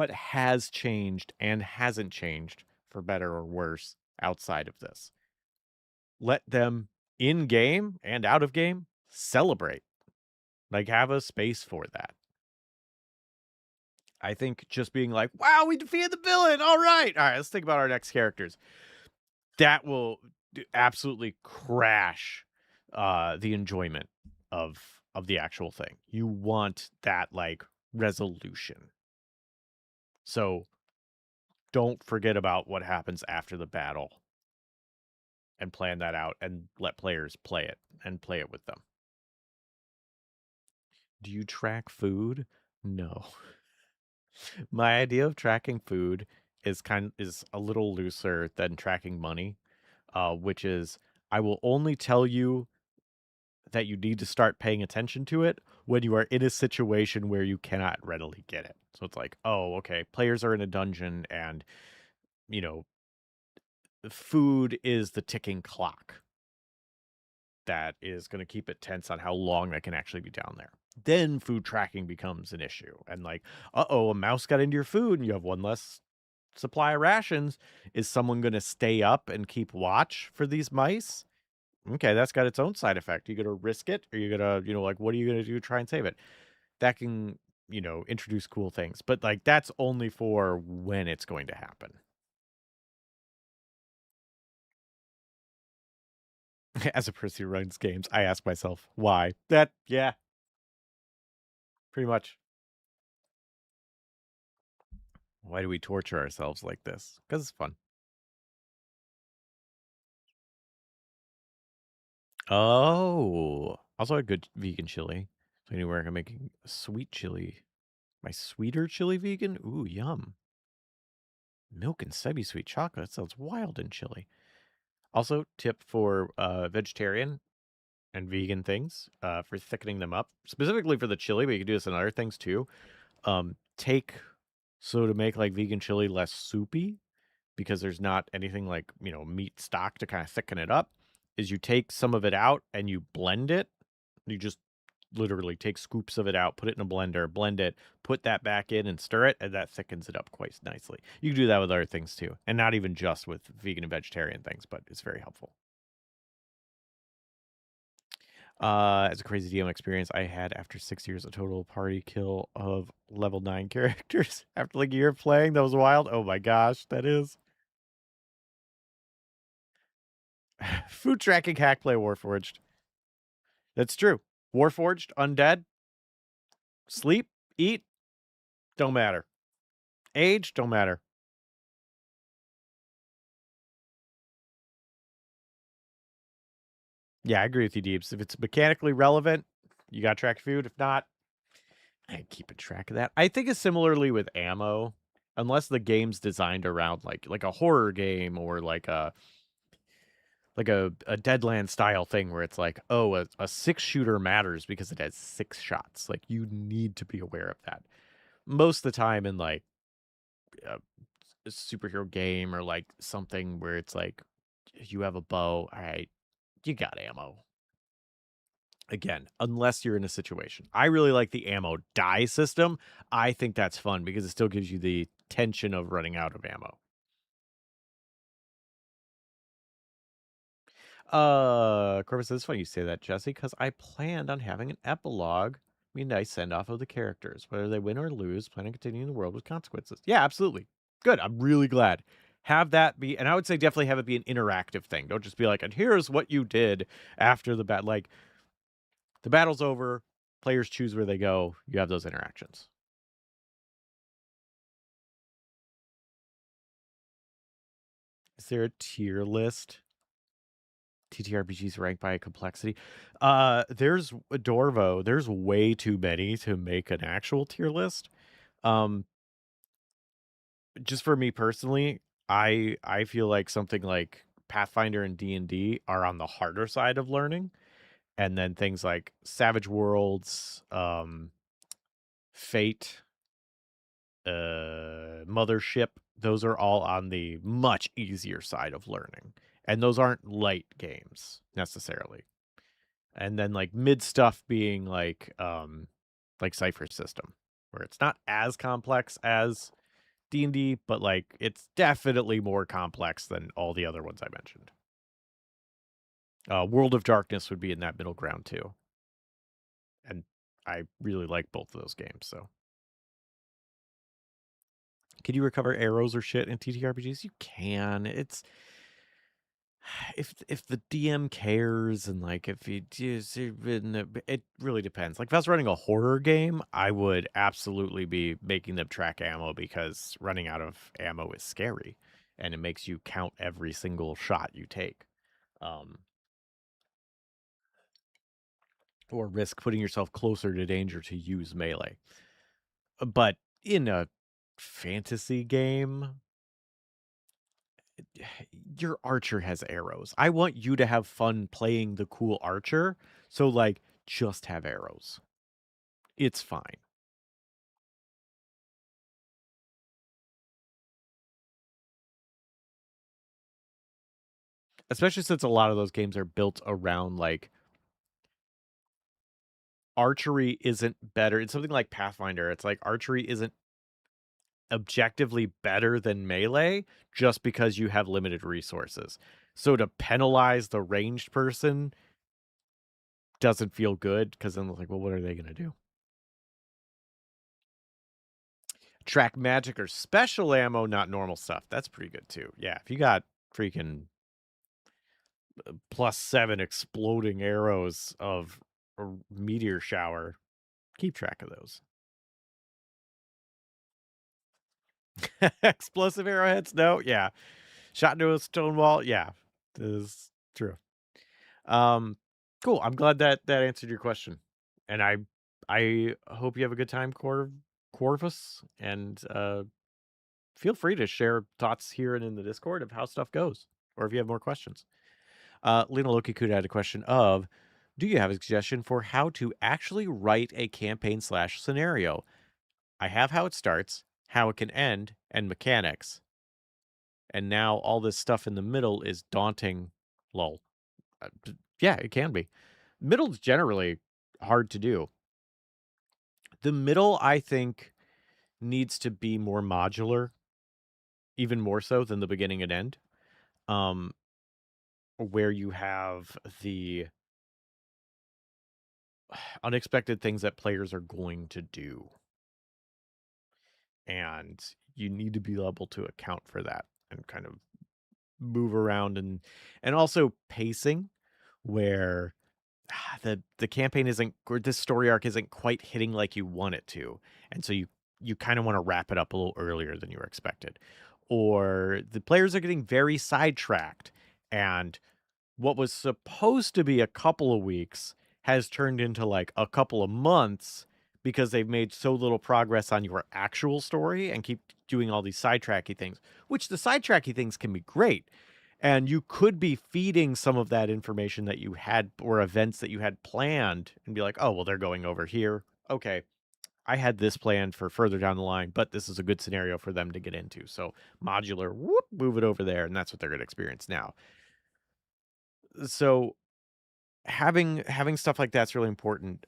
has changed and hasn't changed for better or worse outside of this. Let them in game and out of game celebrate. Like have a space for that. I think just being like, wow, we defeated the villain. All right. All right, let's think about our next characters. That will absolutely crash the enjoyment of the actual thing. You want that like resolution. So don't forget about what happens after the battle and plan that out and let players play it and play it with them. Do you track food? No. My idea of tracking food is a little looser than tracking money, which is I will only tell you that you need to start paying attention to it when you are in a situation where you cannot readily get it. So it's like, oh, okay, players are in a dungeon and you know food is the ticking clock that is going to keep it tense on how long that can actually be down there. Then food tracking becomes an issue. And like, a mouse got into your food and you have one less supply of rations. Is someone going to stay up and keep watch for these mice? Okay, that's got its own side effect. You going to risk it? Or you going to, like, what are you going to do to try and save it? That can, introduce cool things. But like, that's only for when it's going to happen. As a person who runs games, I ask myself, why? Yeah, pretty much. Why do we torture ourselves like this? Because it's fun. Oh, also a good vegan chili. So anywhere I'm making sweet chili. My sweeter chili vegan? Ooh, yum. Milk and semi-sweet chocolate. That sounds wild in chili. Also, tip for vegetarian and vegan things for thickening them up. Specifically for the chili, but you can do this in other things too. So to make like vegan chili less soupy, because there's not anything like, meat stock to kind of thicken it up, is you take some of it out and you blend it. You just literally take scoops of it out, put it in a blender, blend it, put that back in and stir it, and that thickens it up quite nicely. You can do that with other things too, and not even just with vegan and vegetarian things, but it's very helpful. As a crazy DM experience I had after 6 years, a total party kill of level 9 characters after like a year of playing. That was wild. Oh my gosh, that is. Food tracking hack play Warforged. That's true. Warforged, undead, sleep, eat, don't matter. Age, don't matter. Yeah, I agree with you, Deeps. If it's mechanically relevant, you got to track food. If not, I ain't keeping track of that. I think it's similarly with ammo, unless the game's designed around like a horror game or like a Deadland style thing where it's like, oh, a 6-shooter matters because it has 6 shots. Like you need to be aware of that. Most of the time in like a superhero game or like something where it's like you have a bow, all right, you got ammo. Again, unless you're in a situation. I really like the ammo die system. I think that's fun because it still gives you the tension of running out of ammo. Corvus, it's funny you say that, Jesse, because I planned on having an epilogue. I mean, nice send off of the characters, whether they win or lose, plan on continuing the world with consequences. Yeah, absolutely. Good. I'm really glad. Have that be, and I would say definitely have it be an interactive thing. Don't just be like, and here's what you did after the battle. Like, the battle's over, players choose where they go, you have those interactions. Is there a tier list? TTRPGs ranked by complexity. There's Dorvo. There's way too many to make an actual tier list. Just for me personally, I feel like something like Pathfinder and D&D are on the harder side of learning, and then things like Savage Worlds, Fate, Mothership, those are all on the much easier side of learning, and those aren't light games necessarily. And then like mid stuff being like Cypher System, where it's not as complex as D&D, but like it's definitely more complex than all the other ones I mentioned. World of Darkness would be in that middle ground too, and I really like both of those games. So, can you recover arrows or shit in TTRPGs? You can. It's if the DM cares and like if he just it really depends. Like if I was running a horror game, I would absolutely be making them track ammo because running out of ammo is scary and it makes you count every single shot you take. Um or risk putting yourself closer to danger to use melee. But in a fantasy game, your archer has arrows. I want you to have fun playing the cool archer. So like just have arrows. It's fine. especially since a lot of those games are built around like archery isn't better. It's something like Pathfinder. It's like archery isn't objectively better than melee just because you have limited resources. So to penalize the ranged person doesn't feel good because then it's like, well, what are they going to do? Track magic or special ammo, not normal stuff. That's pretty good too. Yeah, if you got freaking +7 exploding arrows of a meteor shower, keep track of those. Explosive arrowheads? No, yeah. Shot into a stone wall? Yeah. This is true. Um, cool. I'm glad that answered your question. And I hope you have a good time, Corvus. And feel free to share thoughts here and in the Discord of how stuff goes, or if you have more questions. Lena Loki-kun had a question of, do you have a suggestion for how to actually write a campaign/scenario? I have how it starts, how it can end, and mechanics. And now all this stuff in the middle is daunting. Lol. Yeah, it can be. Middle's generally hard to do. The middle, I think, needs to be more modular, even more so than the beginning and end. Where you have the unexpected things that players are going to do. And you need to be able to account for that and kind of move around, and also pacing where the campaign isn't, or this story arc isn't quite hitting like you want it to. And so you kind of want to wrap it up a little earlier than you were expected. Or the players are getting very sidetracked, and what was supposed to be a couple of weeks has turned into like a couple of months because they've made so little progress on your actual story and keep doing all these sidetracky things, which the sidetracky things can be great. And you could be feeding some of that information that you had, or events that you had planned, and be like, oh, well, they're going over here. Okay, I had this planned for further down the line, but this is a good scenario for them to get into. So modular, whoop, move it over there. And that's what they're going to experience now. So having stuff like that's really important.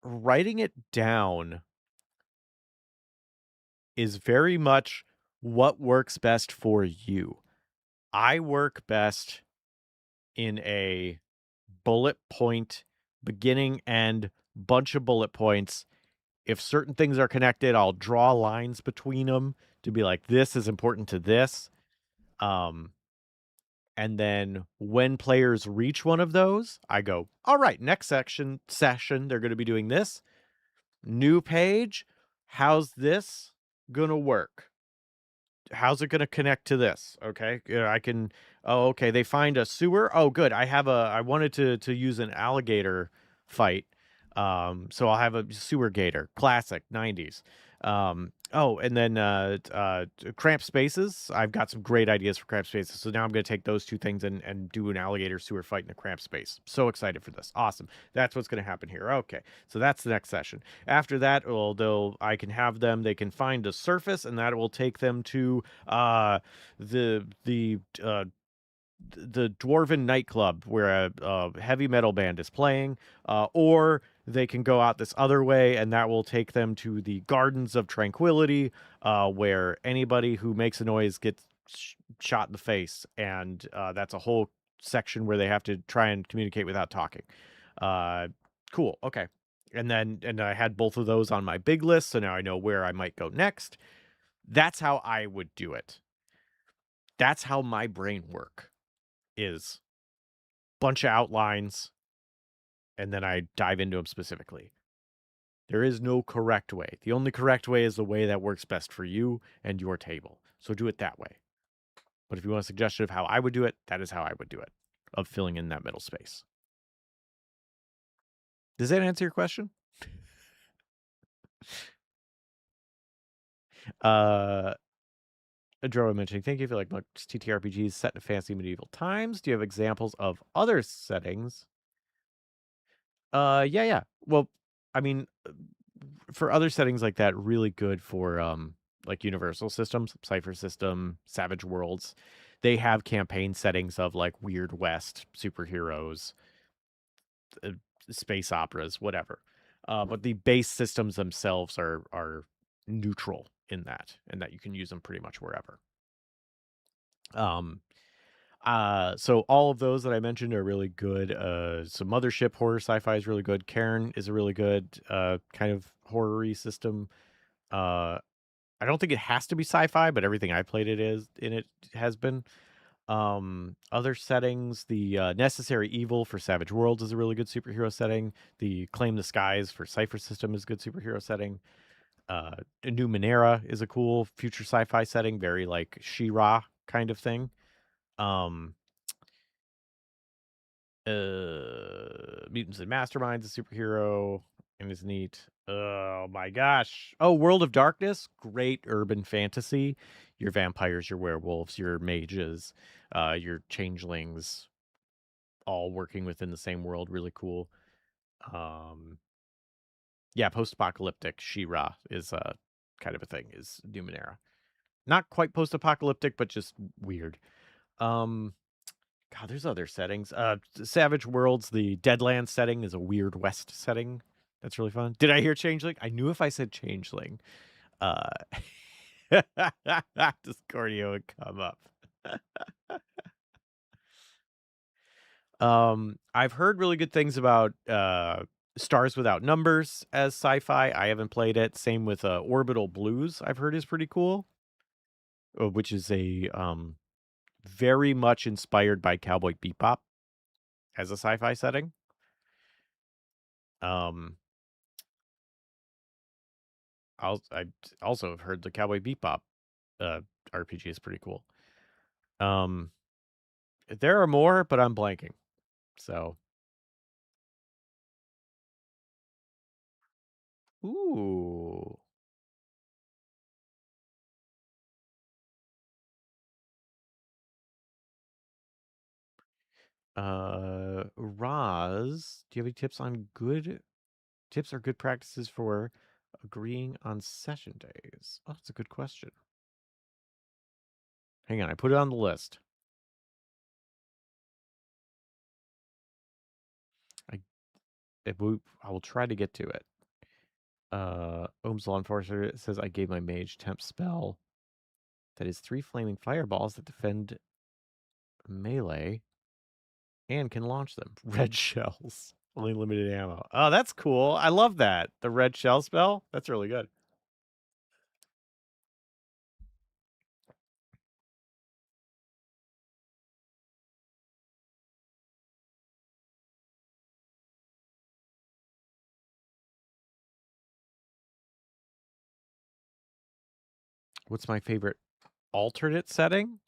Writing it down is very much what works best for you. I work best in a bullet point, beginning and bunch of bullet points. If certain things are connected, I'll draw lines between them to be like, this is important to this. And then when players reach one of those, I go, all right, next session, they're going to be doing this. New page. How's this going to work? How's it going to connect to this? Okay. I can, oh, okay. They find a sewer. Oh, good. I wanted to use an alligator fight. So I'll have a sewer gator, classic 90s. And then cramped spaces. I've got some great ideas for cramped spaces. So now I'm going to take those two things and do an alligator sewer fight in a cramped space. So excited for this. Awesome. That's what's going to happen here. Okay. So that's the next session. After that, I can have them, they can find a surface, and that will take them to the dwarven nightclub where a heavy metal band is playing, or they can go out this other way, and that will take them to the Gardens of Tranquility, where anybody who makes a noise gets shot in the face, and that's a whole section where they have to try and communicate without talking. Cool. Okay. And I had both of those on my big list, so now I know where I might go next. That's how I would do it. That's how my brain work is. Bunch of outlines, and then I dive into them specifically. There is no correct way. The only correct way is the way that works best for you and your table. So do it that way. But if you want a suggestion of how I would do it, that is how I would do it, of filling in that middle space. Does that answer your question? Adro mentioning, thank you for like most TTRPGs set in fancy medieval times. Do you have examples of other settings? Yeah. Well, I mean, for other settings like that, really good for like Universal systems, Cypher System, Savage Worlds. they have campaign settings of like Weird West, superheroes, uh, space operas, whatever. But the base systems themselves are neutral in that, and that you can use them pretty much wherever. So all of those that I mentioned are really good. So Mothership horror sci-fi is really good. Cairn is a really good kind of horror-y system. Uh, I don't think it has to be sci-fi, but everything I played it has been. Other settings, the Necessary Evil for Savage Worlds is a really good superhero setting. The Claim the Skies for Cypher System is a good superhero setting. New Minera is a cool future sci-fi setting, very like She-Ra kind of thing. Um, Mutants and Masterminds, a superhero, and is neat. Oh my gosh. Oh, World of Darkness, great urban fantasy. Your vampires, your werewolves, your mages, your changelings, all working within the same world. Really cool. Um, yeah, post-apocalyptic She-Ra is kind of a thing. Is Numenera. Not quite post-apocalyptic, but just weird. God, there's other settings. Savage Worlds, the Deadlands setting is a Weird West setting. That's really fun. Did I hear Changeling? I knew if I said Changeling, uh, Discordia would come up. I've heard really good things about Stars Without Numbers as sci-fi. I haven't played it. Same with Orbital Blues. I've heard is pretty cool, which is a very much inspired by Cowboy Bebop as a sci-fi setting. Um, I also have heard the Cowboy Bebop RPG is pretty cool. There are more, but I'm blanking. So, ooh, Roz, do you have any tips or good practices for agreeing on session days? Oh, that's a good question. Hang on, I put it on the list. I will try to get to it. Ohm's Law Enforcer says I gave my mage temp spell that is 3 flaming fireballs that defend melee and can launch them. Red shells. Only limited ammo. Oh, that's cool. I love that. The red shell spell. That's really good. What's my favorite alternate setting?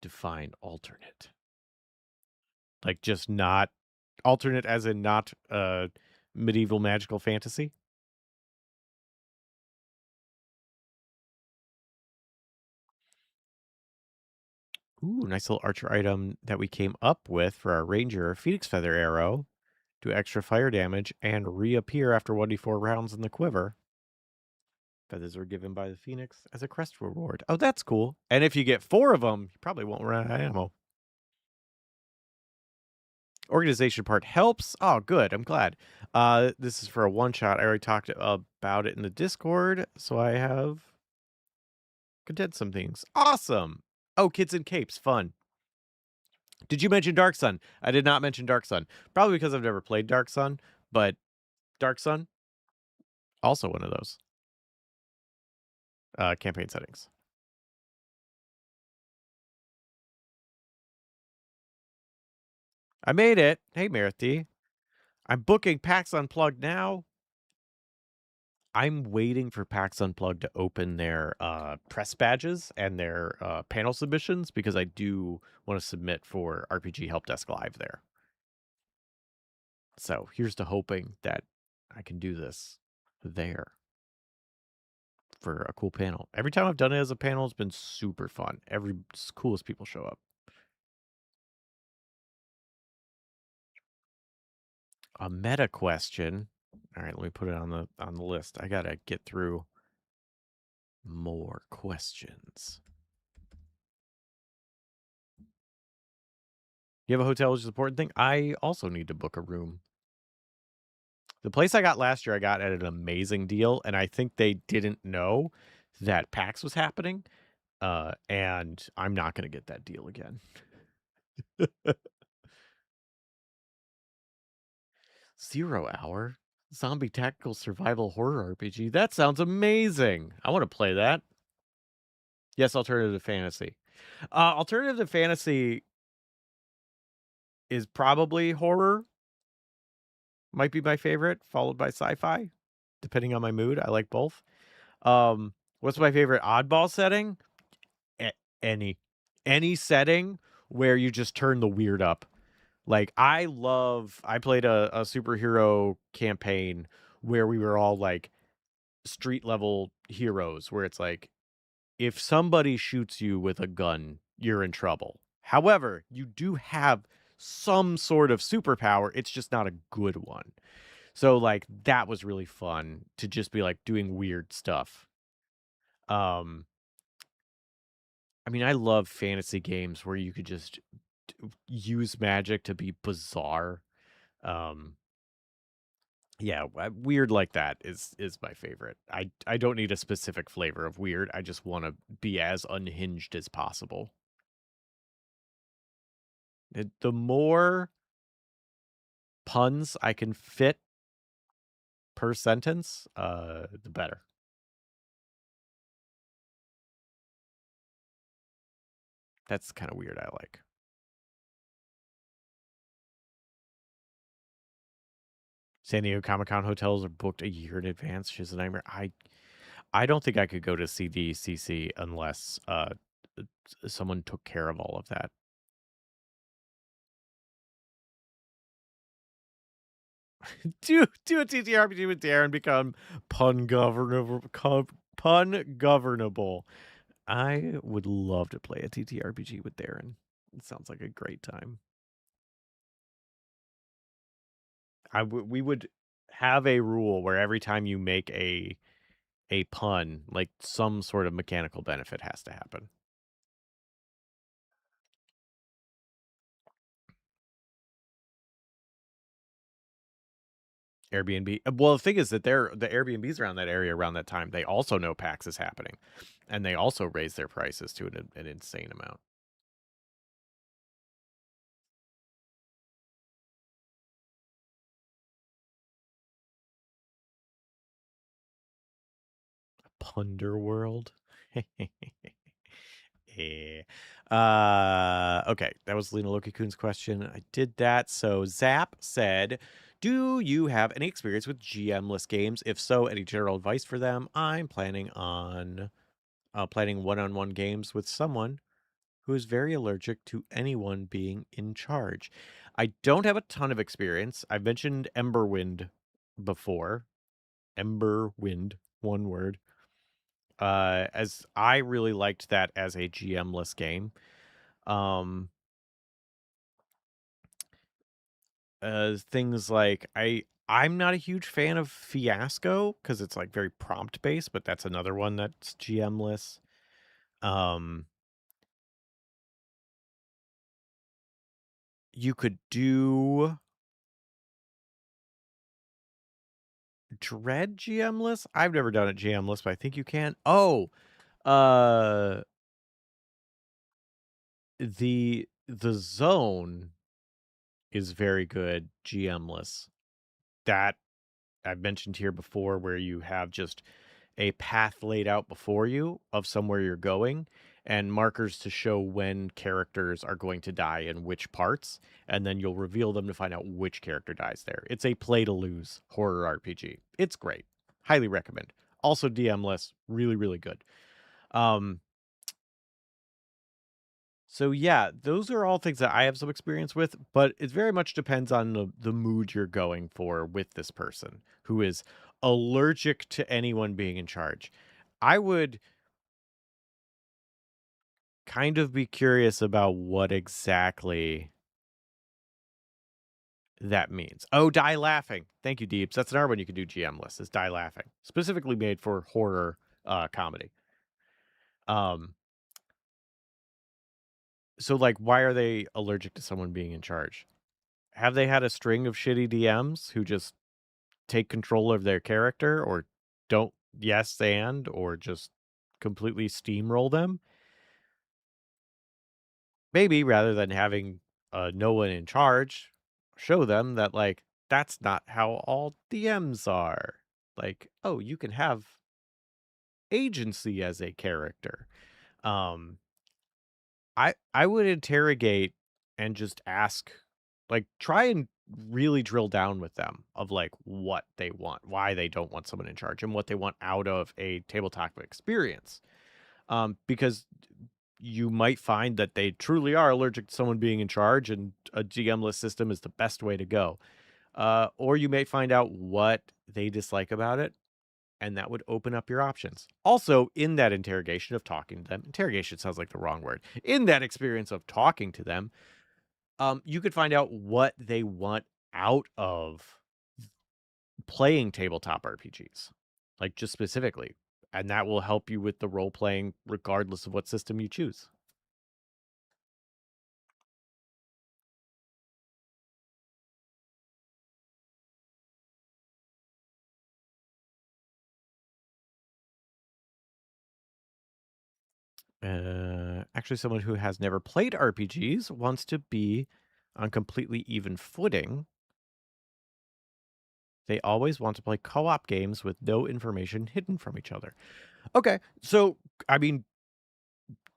Define alternate. Like just not alternate as in not medieval magical fantasy. Ooh, nice little archer item that we came up with for our ranger, Phoenix Feather Arrow. Do extra fire damage and reappear after 1d4 rounds in the quiver. Feathers were given by the Phoenix as a crest reward. Oh, that's cool. And if you get 4 of them, you probably won't run out of ammo. Organization part helps. Oh, good. I'm glad. This is for a one-shot. I already talked about it in the Discord, so I have condensed some things. Awesome. Oh, Kids in Capes. Fun. Did you mention Dark Sun? I did not mention Dark Sun. Probably because I've never played Dark Sun, but Dark Sun, also one of those campaign settings. I made it. Hey, Marathi. I'm booking PAX Unplugged now. I'm waiting for PAX Unplugged to open their press badges and their panel submissions because I do want to submit for RPG Help Desk Live there. So here's to hoping that I can do this there for a cool panel. Every time I've done it as a panel, it's been super fun. Coolest people show up. A meta question. All right, let me put it on the list. I gotta get through more questions. You have a hotel, which is an important thing. I also need to book a room. The place I got last year, I got at an amazing deal, and I think they didn't know that PAX was happening. And I'm not going to get that deal again. 0 Hour zombie tactical survival horror RPG. That sounds amazing. I want to play that. Yes, alternative fantasy. Alternative fantasy is probably horror. Might be my favorite, followed by sci-fi, depending on my mood. I like both. What's my favorite oddball setting? A- any setting where you just turn the weird up. Like I played a superhero campaign where we were all like street level heroes, where it's like if somebody shoots you with a gun, you're in trouble. However, you do have some sort of superpower, it's just not a good one. So like that was really fun to just be like doing weird stuff. Um I mean, I love fantasy games where you could just use magic to be bizarre. Um yeah, weird like that is my favorite. I don't need a specific flavor of weird. I just want to be as unhinged as possible. The more puns I can fit per sentence, the better. That's kind of weird. I like. San Diego Comic-Con hotels are booked a year in advance, which is a nightmare. I don't think I could go to CDCC unless someone took care of all of that. do a TTRPG with Darren, become pun governable. I would love to play a TTRPG with Darren. It sounds like a great time. We would have a rule where every time you make a pun, like some sort of mechanical benefit has to happen. Airbnb. Well, the thing is that the Airbnbs around that area around that time, they also know PAX is happening, and they also raise their prices to an insane amount. Punderworld. Eh. Okay, that was Lena Loki-kun's question. I did that. So Zap said, do you have any experience with GM-less games? If so, any general advice for them? I'm planning on playing one-on-one games with someone who is very allergic to anyone being in charge. I don't have a ton of experience. I've mentioned Emberwind before. Emberwind, one word. As I really liked that as a GM-less game. Things like I'm not a huge fan of Fiasco because it's like very prompt based, but that's another one that's GM-less. You could do Dread GM-less. I've never done it GM-less, but I think you can. Oh, uh, the Zone is very good GM-less. That I've mentioned here before, where you have just a path laid out before you of somewhere you're going and markers to show when characters are going to die in which parts, and then you'll reveal them to find out which character dies there. It's a play to lose horror RPG. It's great. Highly recommend. Also DM-less, really, really good. So yeah, those are all things that I have some experience with, but it very much depends on the mood you're going for with this person who is allergic to anyone being in charge. I would kind of be curious about what exactly that means. Oh, Die Laughing. Thank you, Deeps. That's another one you can do GM-less, is Die Laughing. Specifically made for horror comedy. Um So, like, why are they allergic to someone being in charge? Have they had a string of shitty DMs who just take control of their character or don't yes and or just completely steamroll them? Maybe rather than having no one in charge, show them that like that's not how all DMs are. Like, oh, you can have agency as a character. Um, I would interrogate and just ask, like, try and really drill down with them of like what they want, why they don't want someone in charge, and what they want out of a tabletop experience. Because you might find that they truly are allergic to someone being in charge, and a GM-less system is the best way to go. Or you may find out what they dislike about it, and that would open up your options. Also, in that interrogation of talking to them, interrogation sounds like the wrong word. In that experience of talking to them, you could find out what they want out of playing tabletop RPGs, like just specifically. And that will help you with the role playing, regardless of what system you choose. Actually, someone who has never played RPGs wants to be on completely even footing. They always want to play co-op games with no information hidden from each other. Okay, so I mean,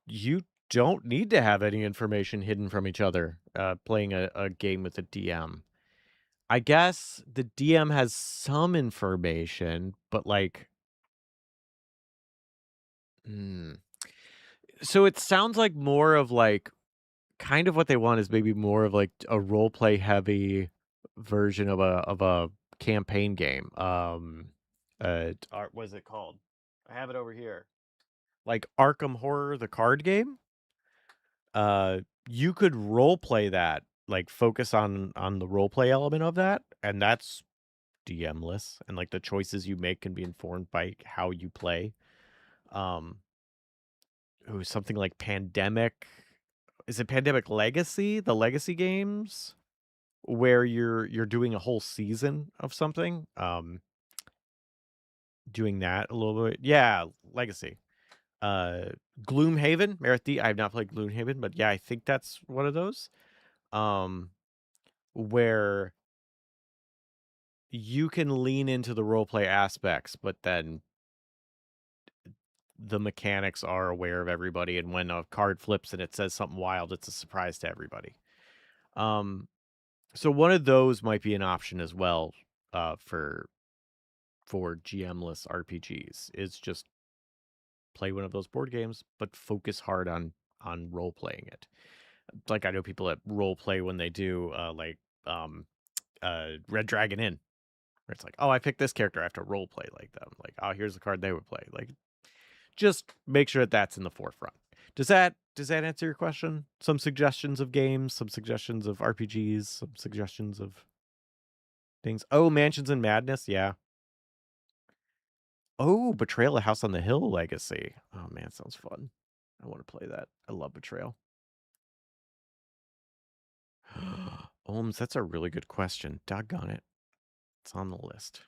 you don't need to have any information hidden from each other playing a game with a DM. I guess the DM has some information, but like, hmm. So it sounds like more of like kind of what they want is maybe more of like a role play heavy version of a campaign game. What is it called? I have it over here. Like Arkham Horror, the card game. Uh, you could role play that, like focus on the role play element of that, and that's DM-less, and like the choices you make can be informed by how you play. Um, something like Pandemic. Is it Pandemic Legacy? The Legacy games where you're doing a whole season of something. Doing that a little bit. Yeah, Legacy. Uh, Gloomhaven, Merit D. I have not played Gloomhaven, but yeah, I think that's one of those. Um, where you can lean into the roleplay aspects, but then the mechanics are aware of everybody, and when a card flips and it says something wild, it's a surprise to everybody. Um, so one of those might be an option as well, for GM-less RPGs, is just play one of those board games, but focus hard on role playing it. Like I know people that role play when they do um Red Dragon Inn, where it's like, oh, I picked this character, I have to role play like them. Like, oh, here's the card they would play. Like, just make sure that that's in the forefront. Does that answer your question? Some suggestions of games, some suggestions of RPGs, some suggestions of things. Oh, Mansions and Madness, yeah. Oh, Betrayal: A House on the Hill Legacy. Oh man, sounds fun. I want to play that. I love Betrayal. Ohms, that's a really good question. Doggone it. It's on the list.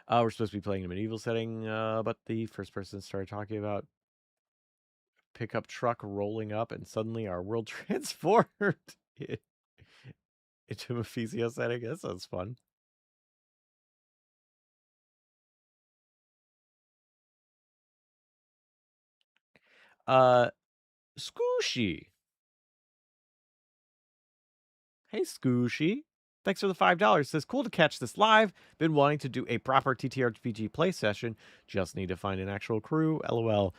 We're supposed to be playing in a medieval setting, but the first person started talking about pickup truck rolling up, and suddenly our world transformed into a Mephisio setting. That sounds fun. Uh, Scooshy. Hey, Scooshy. Thanks for the $5. Says, cool to catch this live. Been wanting to do a proper TTRPG play session. Just need to find an actual crew. LOL.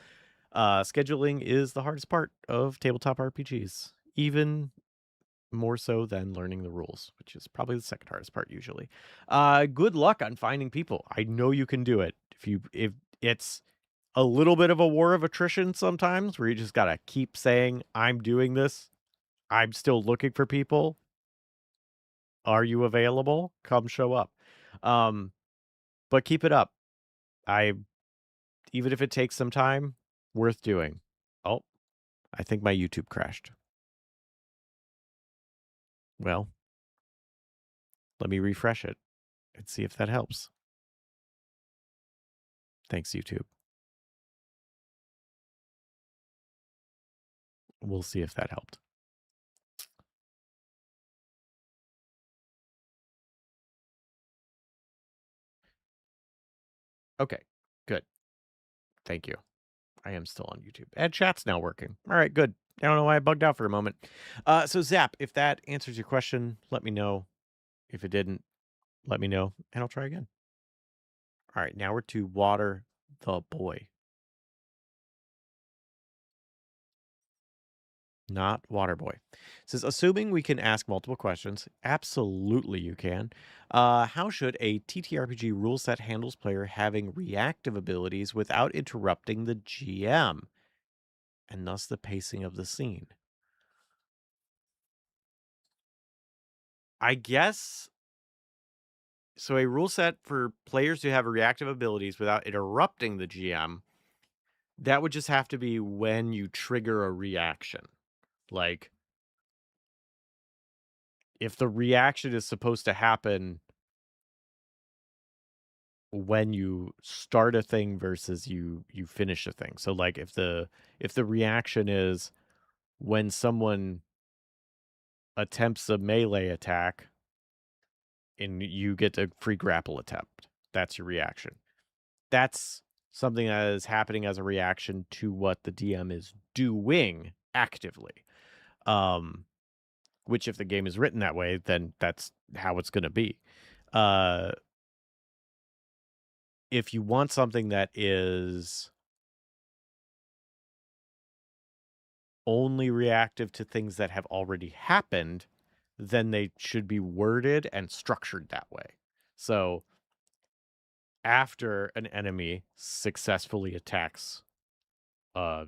Scheduling is the hardest part of tabletop RPGs. Even more so than learning the rules, which is probably the second hardest part usually. Good luck on finding people. I know you can do it. If it's a little bit of a war of attrition sometimes where you just gotta keep saying, I'm doing this. I'm still looking for people. Are you available? Come show up. Um, but keep it up. I Even if it takes some time, worth doing. I think my YouTube crashed. Well, let me refresh it and see if that helps. Thanks, YouTube. We'll see if that helped. Okay, good. Thank you. I am still on YouTube. And chat's now working. All right, good. I don't know why I bugged out for a moment. So Zap, if that answers your question, let me know. If it didn't, let me know, and I'll try again. All right, now we're to Water the Boy. Not Waterboy. It says, assuming we can ask multiple questions, absolutely you can. How should a TTRPG rule set handles player having reactive abilities without interrupting the GM, and thus the pacing of the scene? I guess so. A rule set for players who have reactive abilities without interrupting the GM, that would just have to be when you trigger a reaction. Like, if the reaction is supposed to happen when you start a thing versus you finish a thing. So like if the reaction is when someone attempts a melee attack and you get a free grapple attempt, that's your reaction. That's something that is happening as a reaction to what the DM is doing actively. Which if the game is written that way, then that's how it's going to be. If you want something that is only reactive to things that have already happened, then they should be worded and structured that way. So after an enemy successfully attacks a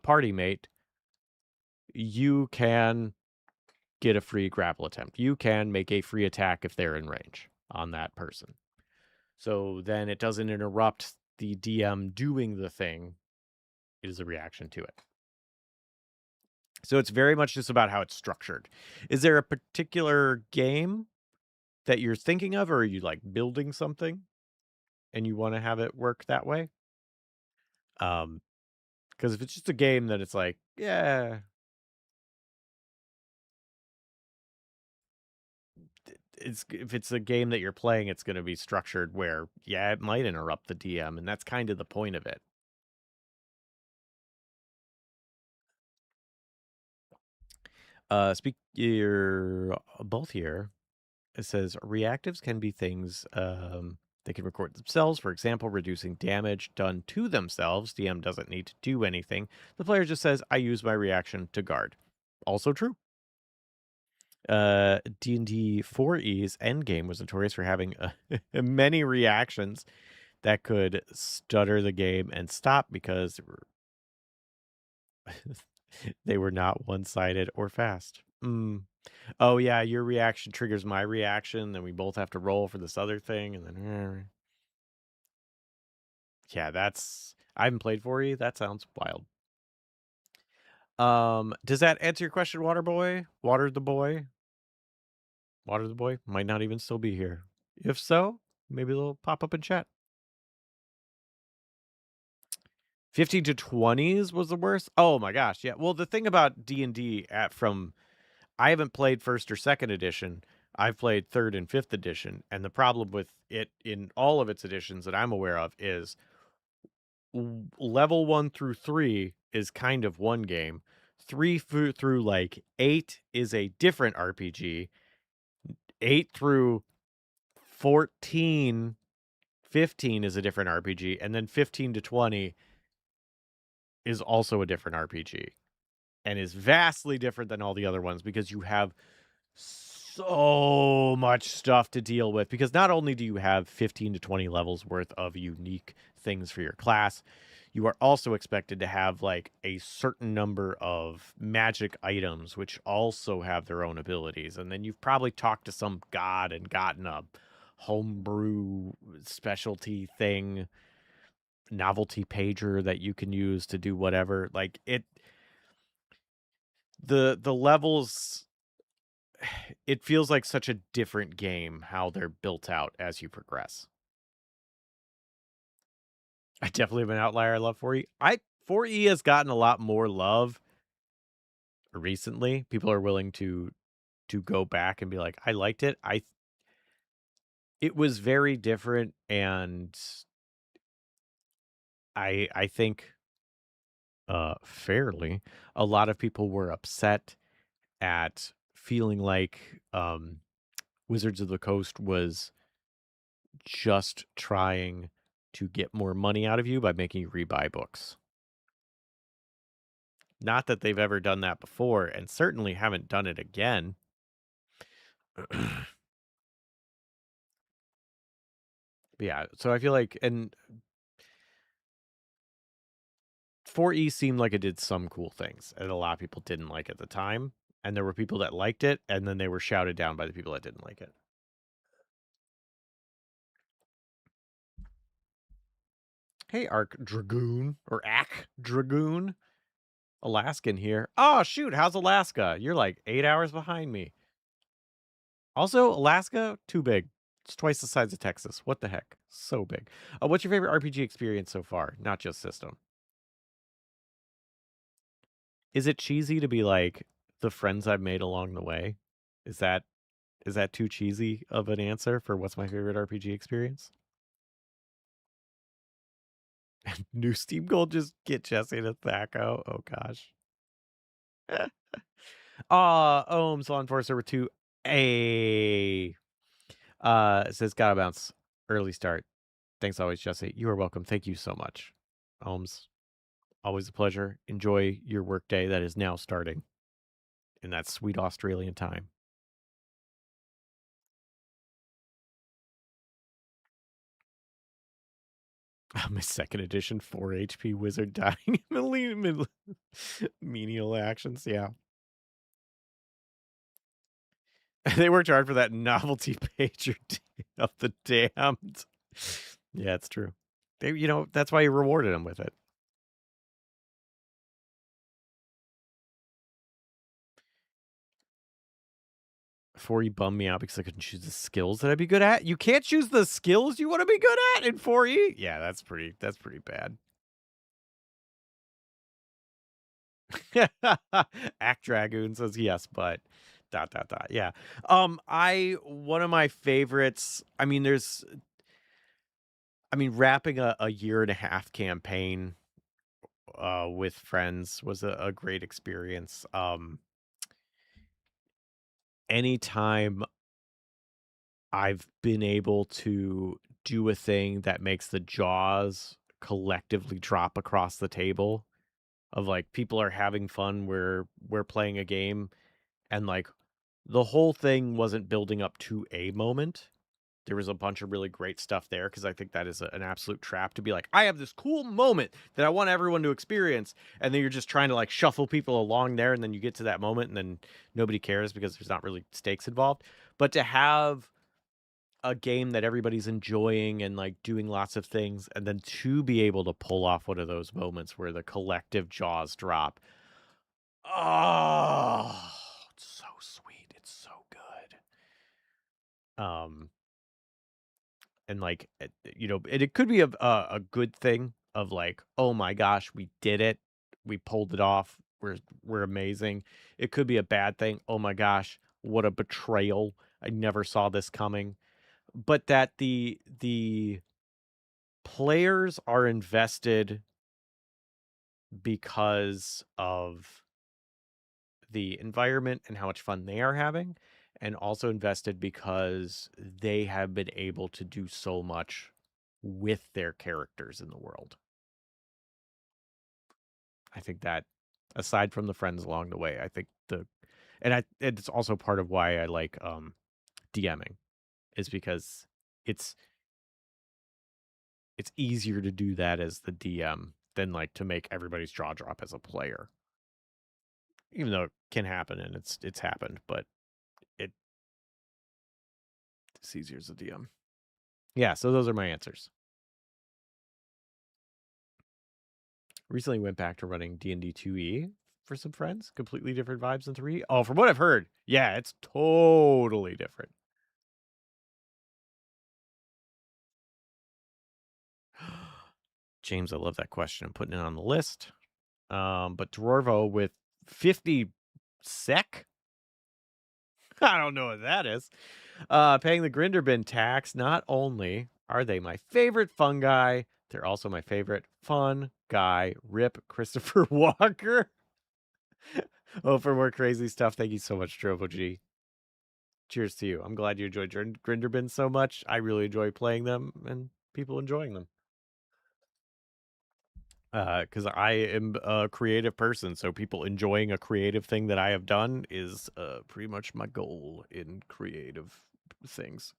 party mate, you can get a free grapple attempt. You can make a free attack if they're in range on that person. So then it doesn't interrupt the DM doing the thing. It is a reaction to it. So it's very much just about how it's structured. Is there a particular game that you're thinking of, or are you like building something and you want to have it work that way? Because if it's just a game that it's like, yeah, if it's a game that you're playing, it's going to be structured where, yeah, it might interrupt the DM, and that's kind of the point of it. You're both here. It says reactives can be things they can record themselves. For example, reducing damage done to themselves. DM doesn't need to do anything. The player just says, I use my reaction to guard. Also true. D&D 4E's endgame was notorious for having many reactions that could stutter the game and stop because they were not one-sided or fast. Oh yeah, your reaction triggers my reaction, then we both have to roll for this other thing, and then yeah, I haven't played 4E. That sounds wild. Does that answer your question, Waterboy? Water the boy? Water the boy might not even still be here. If so, maybe they'll pop up in chat. 15 to 20s was the worst. Oh my gosh, yeah. Well, the thing about D&D I haven't played first or second edition. I've played third and fifth edition, and the problem with it in all of its editions that I'm aware of is level 1 through 3 is kind of one game. 3 through like 8 is a different RPG. 8 through 14, 15 is a different RPG, and then 15 to 20 is also a different RPG and is vastly different than all the other ones because you have so much stuff to deal with. Because not only do you have 15 to 20 levels worth of unique things for your class, you are also expected to have like a certain number of magic items, which also have their own abilities. And then you've probably talked to some god and gotten a homebrew specialty thing, novelty pager that you can use to do whatever. Like the levels, it feels like such a different game how they're built out as you progress. I definitely have an outlier. I love 4E. 4E has gotten a lot more love recently. People are willing to go back and be like, I liked it. It was very different, and I think fairly a lot of people were upset at feeling like Wizards of the Coast was just trying to get more money out of you by making you rebuy books. Not that they've ever done that before, and certainly haven't done it again. Yeah, so I feel like, and 4E seemed like it did some cool things, and a lot of people didn't like it at the time, and there were people that liked it, and then they were shouted down by the people that didn't like it. Hey, Arc Dragoon, or Ack Dragoon. Alaskan here. Oh, shoot, how's Alaska? You're like 8 hours behind me. Also, Alaska, too big. It's twice the size of Texas. What the heck? So big. What's your favorite RPG experience so far? Not just system. Is it cheesy to be like the friends I've made along the way? Is that too cheesy of an answer for what's my favorite RPG experience? New Steam Gold, just get Jesse to Thaco. Oh gosh. Ohms Law Enforcer 2. A it says gotta bounce. Early start. Thanks always, Jesse. You are welcome. Thank you so much. Ohms. Always a pleasure. Enjoy your workday that is now starting in that sweet Australian time. My second edition 4 HP wizard dying in menial actions. Yeah. They worked hard for that novelty page of the damned. Yeah, it's true. They, that's why you rewarded them with it. Before you bummed me out because I couldn't choose the skills that I'd be good at. You can't choose the skills you want to be good at in 4E? Yeah, that's pretty bad. Act Dragoon says yes, but ... Yeah. One of my favorites, wrapping a year and a half campaign with friends was a great experience. Anytime I've been able to do a thing that makes the jaws collectively drop across the table, of like people are having fun, we're playing a game, and like the whole thing wasn't building up to a moment. There was a bunch of really great stuff there, because I think that is an absolute trap to be like, I have this cool moment that I want everyone to experience, and then you're just trying to like shuffle people along there, and then you get to that moment and then nobody cares because there's not really stakes involved. But to have a game that everybody's enjoying and like doing lots of things, and then to be able to pull off one of those moments where the collective jaws drop. Oh, it's so sweet. It's so good. And like, it could be a good thing of like, oh my gosh, we did it. We pulled it off. We're amazing. It could be a bad thing. Oh my gosh, what a betrayal. I never saw this coming. But that the players are invested because of the environment and how much fun they are having, and also invested because they have been able to do so much with their characters in the world. I think that, aside from the friends along the way, I think it's also part of why I like DMing, is because it's easier to do that as the DM than like to make everybody's jaw drop as a player. Even though it can happen, and it's happened, but it's easier as a DM. Yeah, so those are my answers. Recently went back to running D&D 2E. for some friends. Completely different vibes than 3. Oh, from what I've heard, yeah, it's totally different. James, I love that question. I'm putting it on the list. But Dwarvo with 50 sec? I don't know what that is. Paying the Grinderbin tax. Not only are they my favorite fun guy, they're also my favorite fun guy. Rip Christopher Walker. Oh, for more crazy stuff. Thank you so much, Drovo G. Cheers to you. I'm glad you enjoyed Grinderbin so much. I really enjoy playing them and people enjoying them. Because I am a creative person, so people enjoying a creative thing that I have done is pretty much my goal in creative things.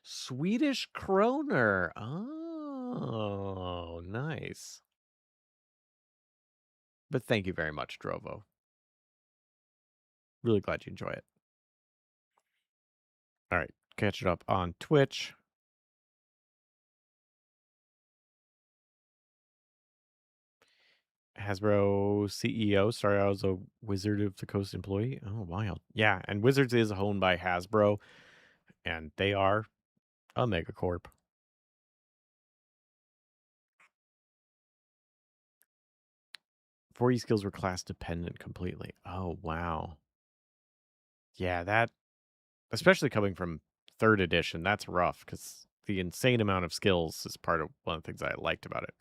Swedish kroner. Oh, nice. But thank you very much, Drovo. Really glad you enjoy it. All right, catch it up on Twitch. Hasbro CEO started out as a Wizard of the Coast employee. Oh, wild. Yeah, and Wizards is owned by Hasbro, and they are a megacorp. 40 skills were class dependent completely. Oh, wow. Yeah, that, especially coming from 3rd edition, that's rough because the insane amount of skills is part of one of the things I liked about it.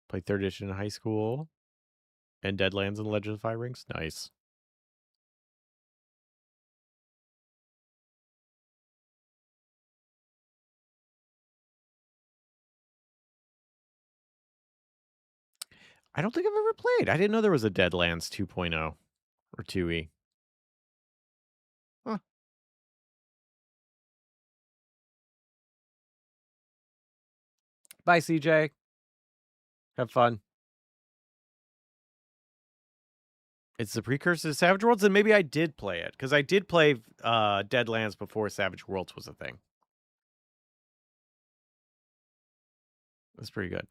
Played 3rd edition in high school and Deadlands and Legend of Fire Rings. Nice. I don't think I've ever played. I didn't know there was a Deadlands 2.0 or 2E. Huh. Bye, CJ. Have fun. It's the precursor to Savage Worlds, and maybe I did play it because I did play Deadlands before Savage Worlds was a thing. That's pretty good.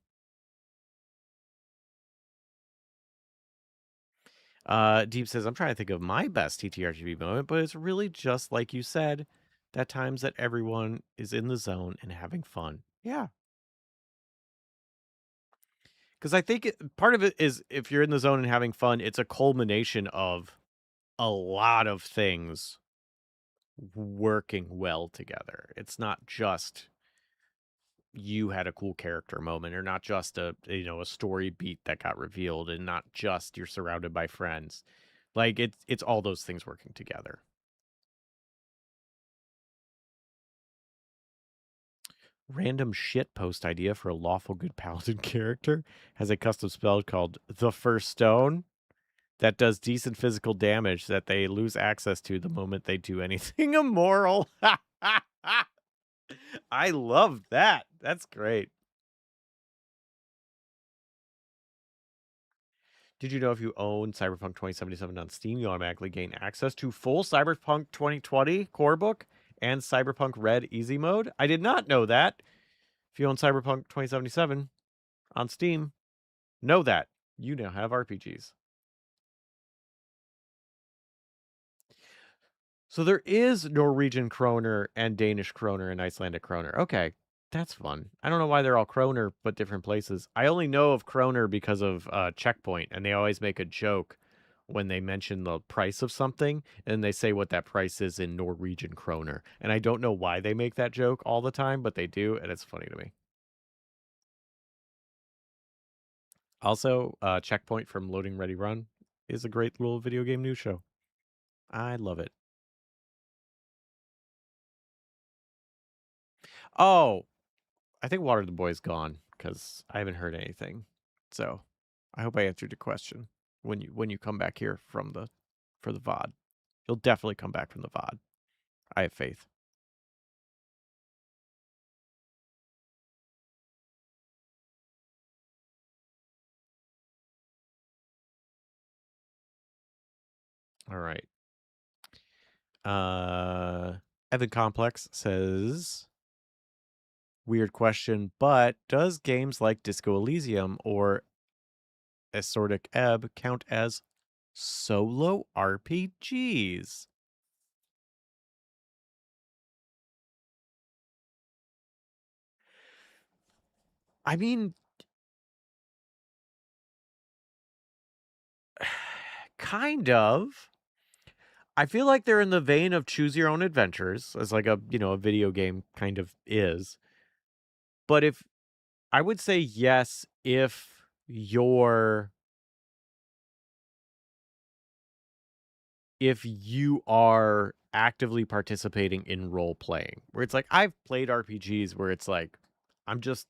Deep says, I'm trying to think of my best TTRPG moment, but it's really just like you said, that times that everyone is in the zone and having fun. Yeah. Because I think part of it is if you're in the zone and having fun, it's a culmination of a lot of things working well together. It's not just you had a cool character moment or not just a story beat that got revealed and not just you're surrounded by friends. Like it's all those things working together. Random shit post idea for a lawful good paladin character has a custom spell called the First Stone that does decent physical damage that they lose access to the moment they do anything immoral. I love that. That's great. Did you know if you own Cyberpunk 2077 on Steam, you automatically gain access to full Cyberpunk 2020 core book and Cyberpunk Red Easy Mode? I did not know that. If you own Cyberpunk 2077 on Steam, know that you now have RPGs. So there is Norwegian kroner and Danish kroner and Icelandic kroner. Okay, that's fun. I don't know why they're all kroner but different places. I only know of kroner because of Checkpoint, and they always make a joke when they mention the price of something, and they say what that price is in Norwegian kroner. And I don't know why they make that joke all the time, but they do, and it's funny to me. Also, Checkpoint from Loading Ready Run is a great little video game news show. I love it. Oh, I think Water the Boy's gone because I haven't heard anything. So I hope I answered your question when you come back here for the VOD. You'll definitely come back from the VOD. I have faith. All right. Evan Complex says, weird question, but does games like Disco Elysium or Assortic Ebb count as solo RPGs? I mean, kind of. I feel like they're in the vein of choose your own adventures, as like a, a video game kind of is. But if I would say yes, if you are actively participating in role playing, where it's like I've played RPGs where it's like I'm just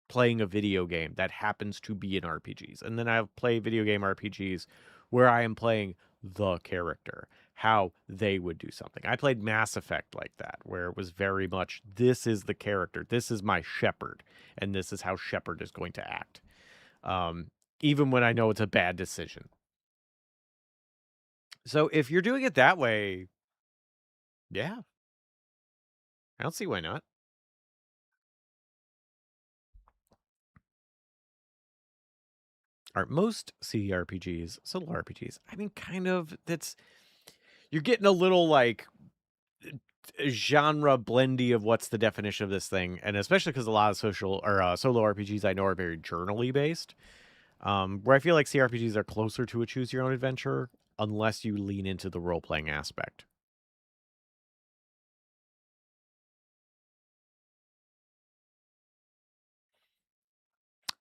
playing a video game that happens to be in RPGs. And then I'll play video game RPGs where I am playing the character, how they would do something. I played Mass Effect like that, where it was very much this is the character, this is my Shepard, and this is how Shepard is going to act. Even when I know it's a bad decision. So if you're doing it that way, yeah, I don't see why not. Are most CRPGs solo RPGs? I mean, kind of. That's you're getting a little like genre blendy of what's the definition of this thing, and especially because a lot of social or solo RPGs I know are very journally based. Where I feel like CRPGs are closer to a choose your own adventure, unless you lean into the role playing aspect.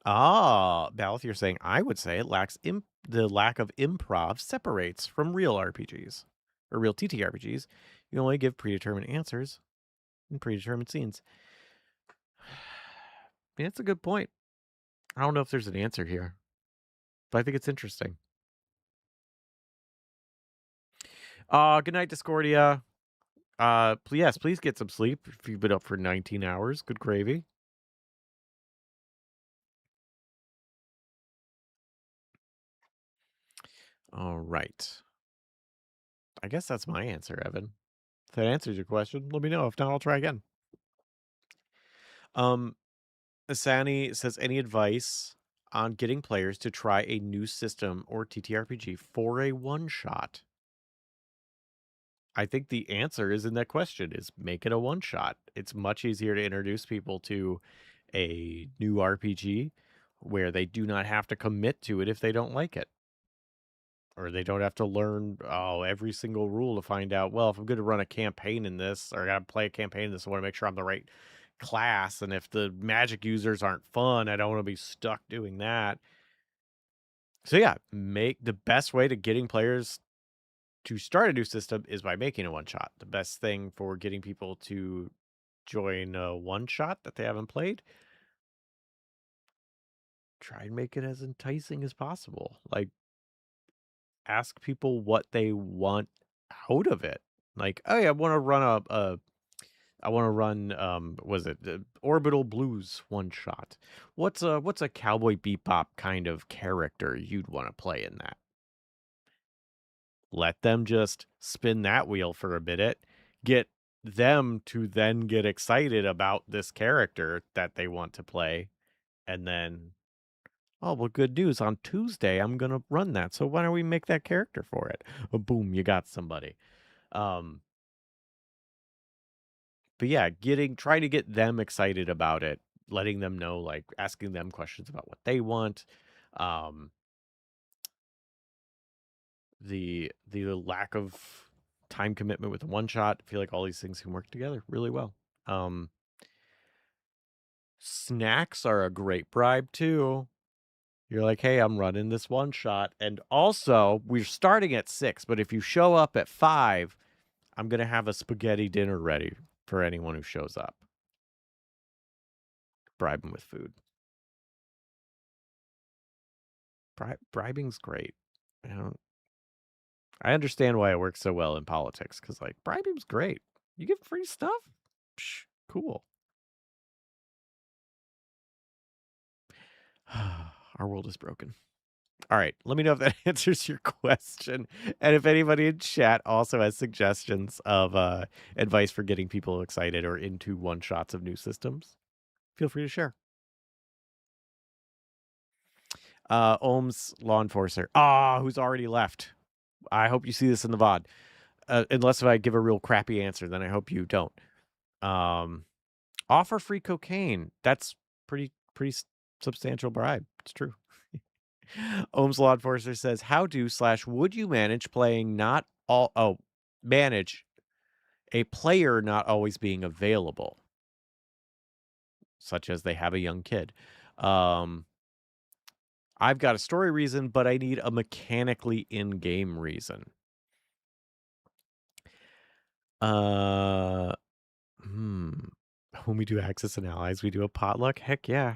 Ah, Baleth, you're saying I would say it lacks the lack of improv separates from real RPGs or real TTRPGs. You only give predetermined answers and predetermined scenes. I mean, that's a good point. I don't know if there's an answer here, but I think it's interesting. Good night, Discordia. Yes, please get some sleep if you've been up for 19 hours. Good gravy. All right. I guess that's my answer, Evan. If that answers your question, let me know. If not, I'll try again. Asani says, any advice on getting players to try a new system or TTRPG for a one-shot? I think the answer is in that question is make it a one-shot. It's much easier to introduce people to a new RPG where they do not have to commit to it if they don't like it. Or they don't have to learn every single rule to find out, well, if I'm going to run a campaign in this, or I got to play a campaign in this, I want to make sure I'm the right class. And if the magic users aren't fun, I don't want to be stuck doing that. So yeah, make the best way to getting players to start a new system is by making a one shot. The best thing for getting people to join a one shot that they haven't played, try and make it as enticing as possible. Like, ask people what they want out of it. Like, oh yeah, I want to run I want to run was it the Orbital Blues one shot? What's a Cowboy Bebop kind of character you'd want to play in that? Let them just spin that wheel for a minute, get them to then get excited about this character that they want to play, and then, oh, well, good news. On Tuesday, I'm going to run that. So why don't we make that character for it? Oh, boom, you got somebody. Um, but yeah, trying to get them excited about it, letting them know, like asking them questions about what they want. Um, the lack of time commitment with the one shot. I feel like all these things can work together really well. Snacks are a great bribe too. You're like, hey, I'm running this one shot. And also, we're starting at 6, but if you show up at 5, I'm going to have a spaghetti dinner ready for anyone who shows up. Bribe them with food. Bribing's great. I understand why it works so well in politics, because, like, bribing's great. You get free stuff? Psh, cool. Our world is broken. All right, let me know if that answers your question. And if anybody in chat also has suggestions of advice for getting people excited or into one-shots of new systems, feel free to share. Ohm's Law Enforcer. Who's already left. I hope you see this in the VOD. Unless if I give a real crappy answer, then I hope you don't. Offer free cocaine. That's pretty substantial bribe. It's true. Ohm's Law Enforcer says, how do / would you manage playing not all manage a player not always being available, such as they have a young kid? I've got a story reason, but I need a mechanically in-game reason. When we do Axis and Allies, we do a potluck? Heck yeah.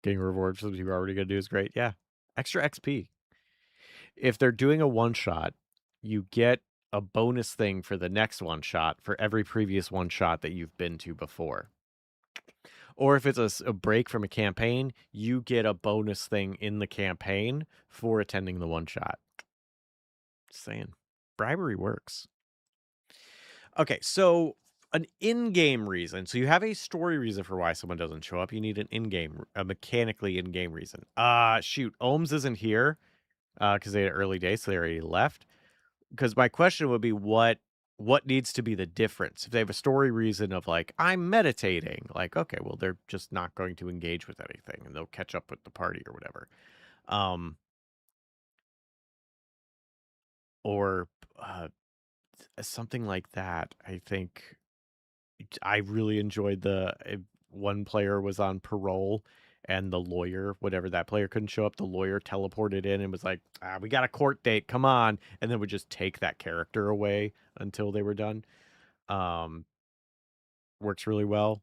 Getting rewards that you're already going to do is great. Yeah. Extra XP. If they're doing a one-shot, you get a bonus thing for the next one-shot for every previous one-shot that you've been to before. Or if it's a break from a campaign, you get a bonus thing in the campaign for attending the one-shot. Just saying. Bribery works. Okay, so an in-game reason. So you have a story reason for why someone doesn't show up. You need a mechanically in-game reason. Shoot, Ohms isn't here because they had early days, so they already left. Because my question would be, what needs to be the difference? If they have a story reason of like, I'm meditating, like, okay, well, they're just not going to engage with anything and they'll catch up with the party or whatever. Or something like that. I think I really enjoyed one player was on parole and the lawyer, whatever that player couldn't show up, the lawyer teleported in and was like, we got a court date, come on. And then would just take that character away until they were done. Works really well.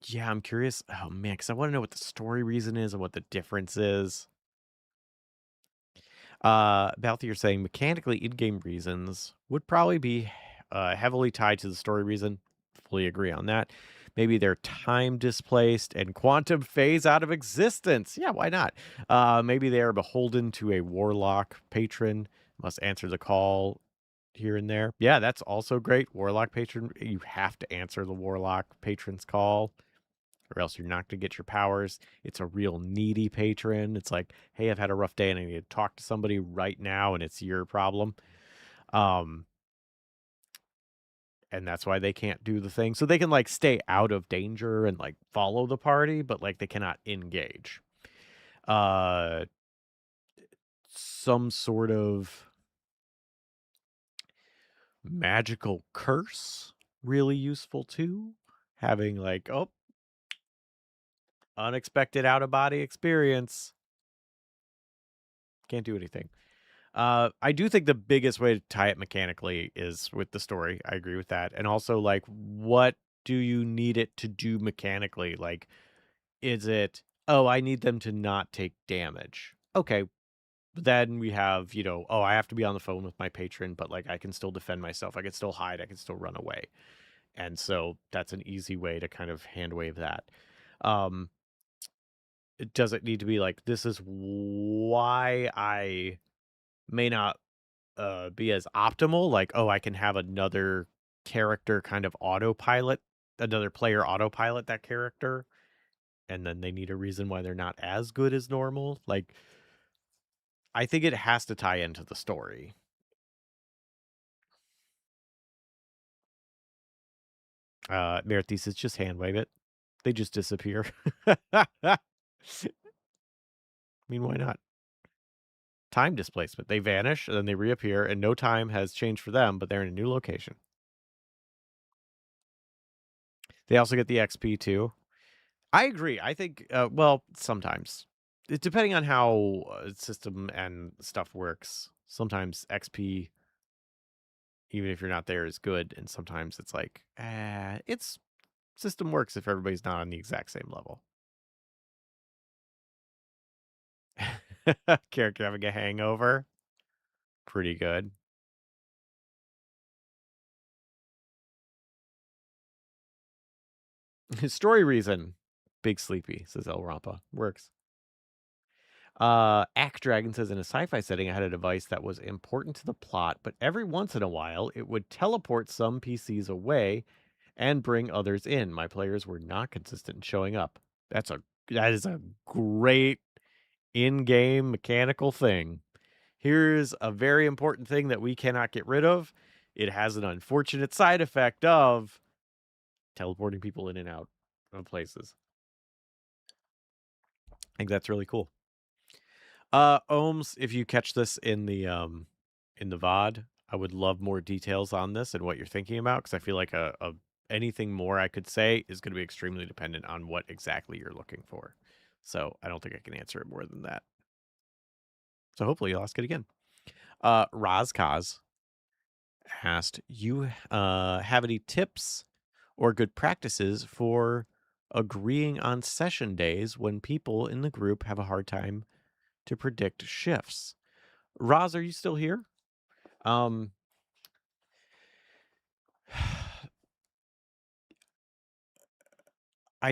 Yeah, I'm curious. Oh man, because I want to know what the story reason is and what the difference is. Balthy, you're saying mechanically in-game reasons would probably be heavily tied to the story reason. Fully agree on that. Maybe they're time displaced and quantum phase out of existence. Yeah, why not? Maybe they are beholden to a warlock patron, must answer the call here and there. Yeah, that's also great. Warlock patron, you have to answer the warlock patron's call, or else you're not going to get your powers. It's a real needy patron. It's like, hey, I've had a rough day and I need to talk to somebody right now, and it's your problem. And that's why they can't do the thing. So they can like stay out of danger and like follow the party, but like they cannot engage. Some sort of magical curse, really useful too. Having like, unexpected out of body experience. Can't do anything. I do think the biggest way to tie it mechanically is with the story. I agree with that. And also, like, what do you need it to do mechanically? Like, is it, I need them to not take damage? Okay. Then we have, I have to be on the phone with my patron, but like I can still defend myself. I can still hide. I can still run away. And so that's an easy way to kind of hand wave that. Does it need to be like, this is why I may not be as optimal? Like, I can have another character kind of another player autopilot that character, and then they need a reason why they're not as good as normal. Like, I think it has to tie into the story. Merit thesis, just hand wave it. They just disappear. I mean, why not? Time displacement. They vanish, and then they reappear, and no time has changed for them, but they're in a new location. They also get the XP too. I agree. I think, well, sometimes. Depending on how system and stuff works, sometimes XP, even if you're not there, is good. And sometimes it's like, it's system works if everybody's not on the exact same level. Character having a hangover. Pretty good. Story reason. Big Sleepy, says El Rampa. Works. Act Dragon says in a sci-fi setting, I had a device that was important to the plot, but every once in a while, it would teleport some PCs away and bring others in. My players were not consistent in showing up. That is a great in-game mechanical thing. Here's a very important thing that we cannot get rid of. It has an unfortunate side effect of teleporting people in and out of places. I think that's really cool. Ohms, if you catch this in the VOD, I would love more details on this and what you're thinking about, because I feel like anything more I could say is going to be extremely dependent on what exactly you're looking for. So I don't think I can answer it more than that. So hopefully you'll ask it again. Rozkaz asked, you have any tips or good practices for agreeing on session days when people in the group have a hard time to predict shifts? Roz, are you still here? I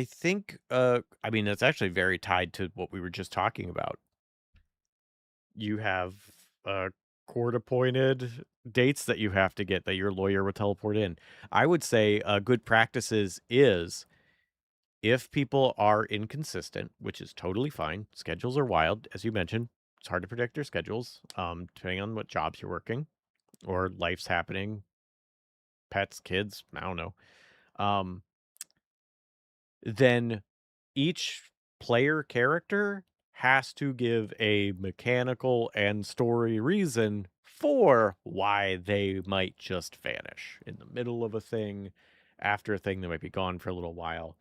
think I mean it's actually very tied to what we were just talking about. You have court appointed dates that you have to get that your lawyer will teleport in. I would say good practices is if people are inconsistent, which is totally fine. Schedules are wild, as you mentioned. It's hard to predict their schedules, depending on what jobs you're working or life's happening, pets, kids, I don't know. Then each player character has to give a mechanical and story reason for why they might just vanish in the middle of a thing, after a thing. They might be gone for a little while.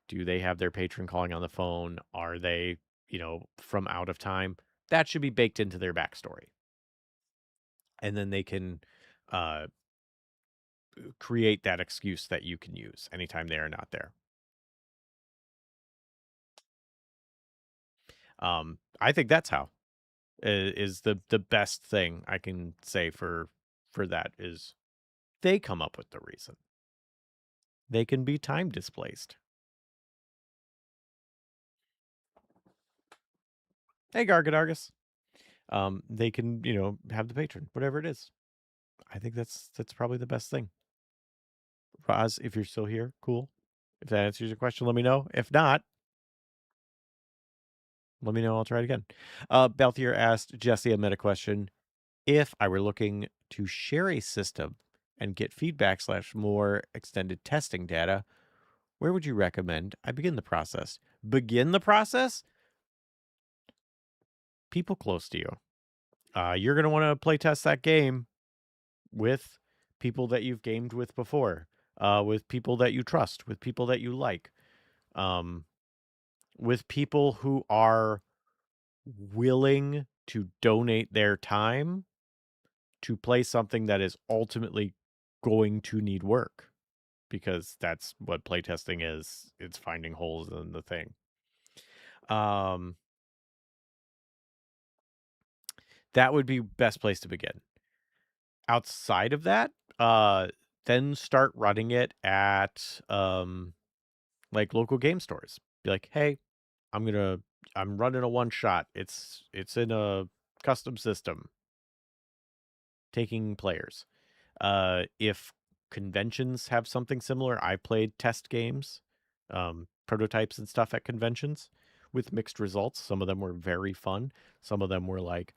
Do they have their patron calling on the phone? Are they, from out of time? That should be baked into their backstory. And then they can create that excuse that you can use anytime they are not there. I think that's how is the best thing I can say for that is they come up with the reason. They can be time displaced. Hey, Gargadargus. They can, have the patron, whatever it is. I think that's probably the best thing. Roz, if you're still here, cool. If that answers your question, let me know. If not, let me know. I'll try it again. Balthier asked Jesse a meta question. If I were looking to share a system and get feedback / more extended testing data, where would you recommend I begin the process? Begin the process? People close to you. You're going to want to play test that game with people that you've gamed with before, with people that you trust, with people that you like, with people who are willing to donate their time to play something that is ultimately going to need work, because that's what playtesting is. It's finding holes in the thing. That would be best place to begin. Outside of that, then start running it at like local game stores. Be like, hey, I'm running a one shot. It's in a custom system, taking players. If conventions have something similar, I played test games, prototypes and stuff at conventions with mixed results. Some of them were very fun. Some of them were like,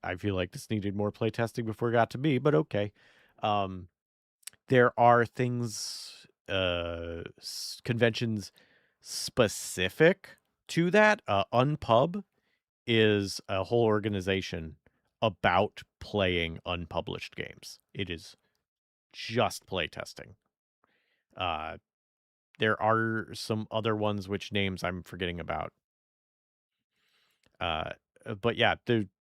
I feel like this needed more playtesting before it got to me, but okay. There are things, conventions specific to that. Unpub is a whole organization about playing unpublished games. It is just playtesting. There are some other ones which names I'm forgetting about. But yeah,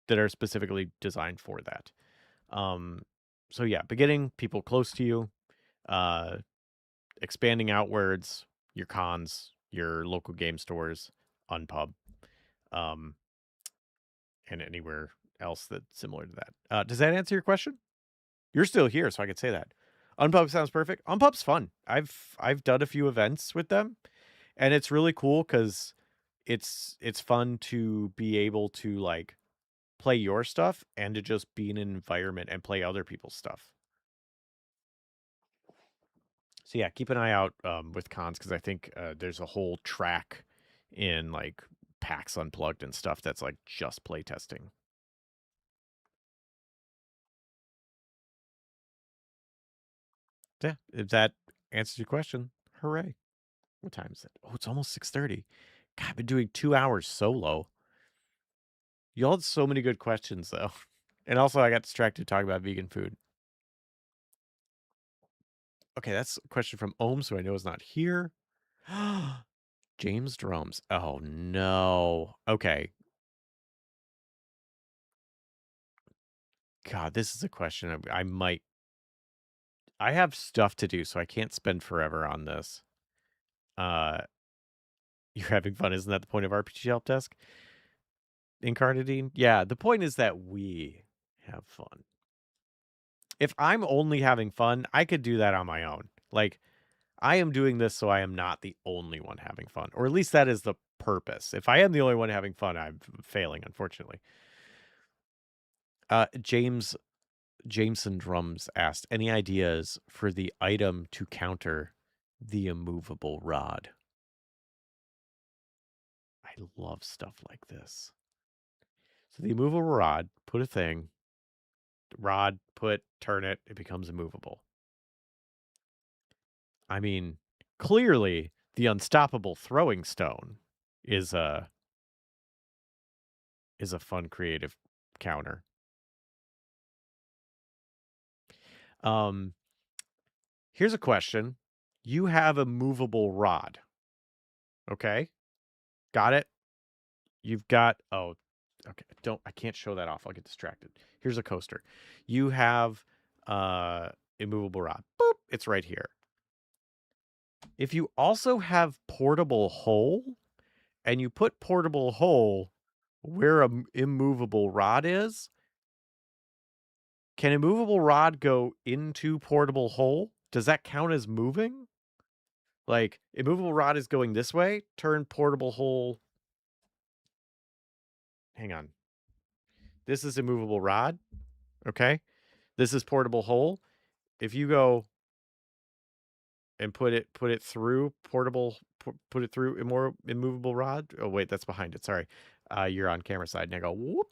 that are specifically designed for that. So yeah, beginning, people close to you, expanding outwards, your cons, your local game stores, Unpub, and anywhere else that's similar to that. Does that answer your question? You're still here, so I could say that. Unpub sounds perfect. Unpub's fun. I've done a few events with them, and it's really cool because it's fun to be able to like play your stuff and to just be in an environment and play other people's stuff. So yeah, keep an eye out with cons because I think there's a whole track in like PAX Unplugged and stuff that's like just playtesting. Yeah, if that answers your question, hooray! What time is it? Oh, it's almost 6:30. God, I've been doing 2 hours solo. Y'all had so many good questions though, and also I got distracted talking about vegan food. Okay, that's a question from Ohms, who I know is not here. James Drums. Oh no. Okay. God, this is a question I might. I have stuff to do, so I can't spend forever on this. Uh, you're having fun, isn't that the point of RPG Help Desk? Incarnadine? Yeah, the point is that we have fun. If I'm only having fun, I could do that on my own. Like, I am doing this so I am not the only one having fun, or at least that is the purpose. If I am the only one having fun, I'm failing, unfortunately. Jameson Drums asked, any ideas for the item to counter the immovable rod? I love stuff like this. So the immovable rod, put a thing, rod, turn it, it becomes immovable. I mean, clearly the unstoppable throwing stone is a fun creative counter. Here's a question. You have a movable rod. Okay? Got it? You've got okay. I can't show that off. I'll get distracted. Here's a coaster. You have immovable rod. Boop, it's right here. If you also have portable hole and you put portable hole where a immovable rod is, can immovable rod go into portable hole? Does that count as moving? Like, immovable rod is going this way, turn portable hole. Hang on. This is immovable rod. Okay. This is portable hole. If you go and put it through portable, put it through immovable rod. Oh, wait, that's behind it. Sorry. You're on camera side. And I go, whoop.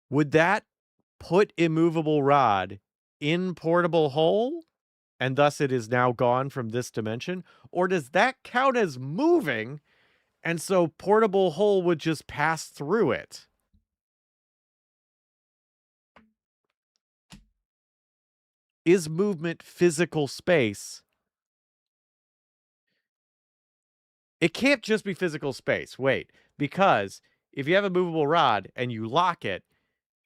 Would that put immovable rod in portable hole? And thus it is now gone from this dimension? Or does that count as moving? And so portable hole would just pass through it? Is movement physical space? It can't just be physical space. Wait, because if you have a movable rod and you lock it,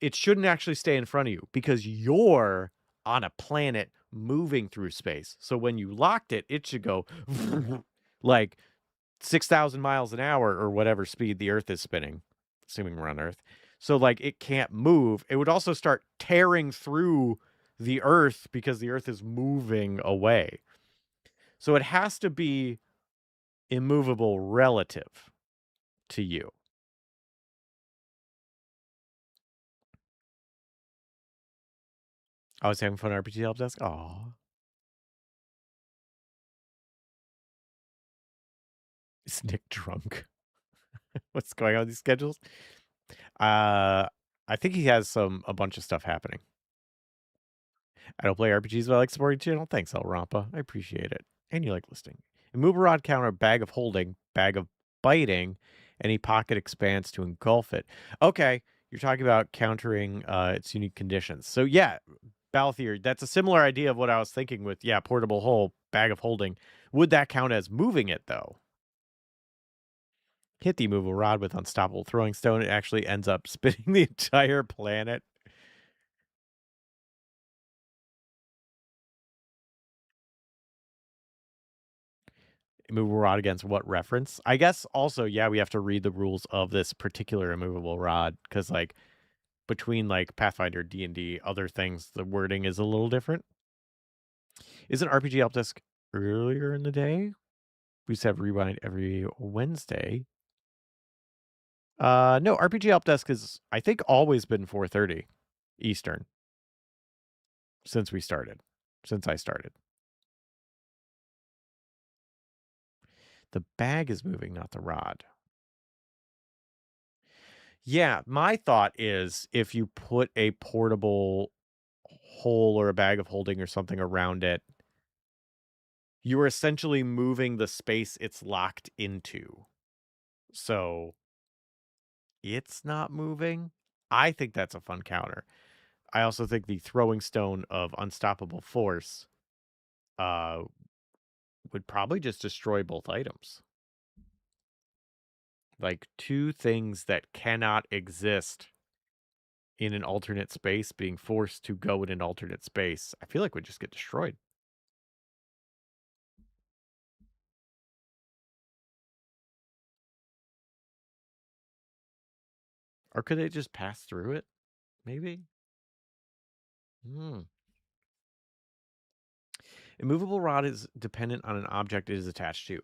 it shouldn't actually stay in front of you because you're on a planet moving through space. So when you locked it, it should go like 6,000 miles an hour or whatever speed the Earth is spinning, assuming we're on Earth. So like it can't move. It would also start tearing through the Earth because the Earth is moving away. So it has to be immovable relative to you. I was having fun at RPG Help Desk. Aw. Is Nick drunk? What's going on with these schedules? I think he has a bunch of stuff happening. I don't play RPGs, but I like supporting the channel. Thanks, El Rampa. I appreciate it. And you like listening. Immovable rod counter, bag of holding, bag of biting, any pocket expands to engulf it. Okay, you're talking about countering its unique conditions. So yeah, Balthier, that's a similar idea of what I was thinking with, yeah, portable hole, bag of holding. Would that count as moving it, though? Hit the immovable rod with unstoppable throwing stone. It actually ends up spinning the entire planet. Immovable rod against what reference? I guess also, yeah, we have to read the rules of this particular immovable rod because, like, between like Pathfinder, D&D, other things, the wording is a little different. Isn't RPG Help Desk earlier in the day? We used to have Rewind every Wednesday. No, RPG Help Desk has, I think, always been 4:30 Eastern since I started. The bag is moving, not the rod. Yeah, my thought is if you put a portable hole or a bag of holding or something around it, you're essentially moving the space it's locked into. So it's not moving. I think that's a fun counter. I also think the throwing stone of unstoppable force uh, would probably just destroy both items. Like two things that cannot exist in an alternate space being forced to go in an alternate space, I feel like would just get destroyed. Or could they just pass through it? Maybe? Hmm. Immovable rod is dependent on an object it is attached to.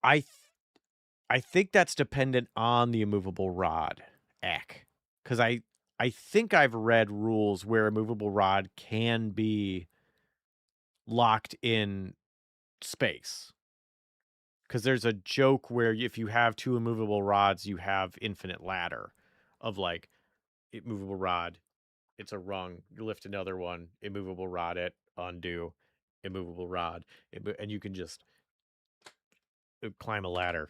I th- I think that's dependent on the immovable rod, because I think I've read rules where a movable rod can be locked in space. Because there's a joke where if you have two immovable rods, you have infinite ladder of like immovable rod. It's a rung. You lift another one, immovable rod it, undo, immovable rod, and you can just climb a ladder.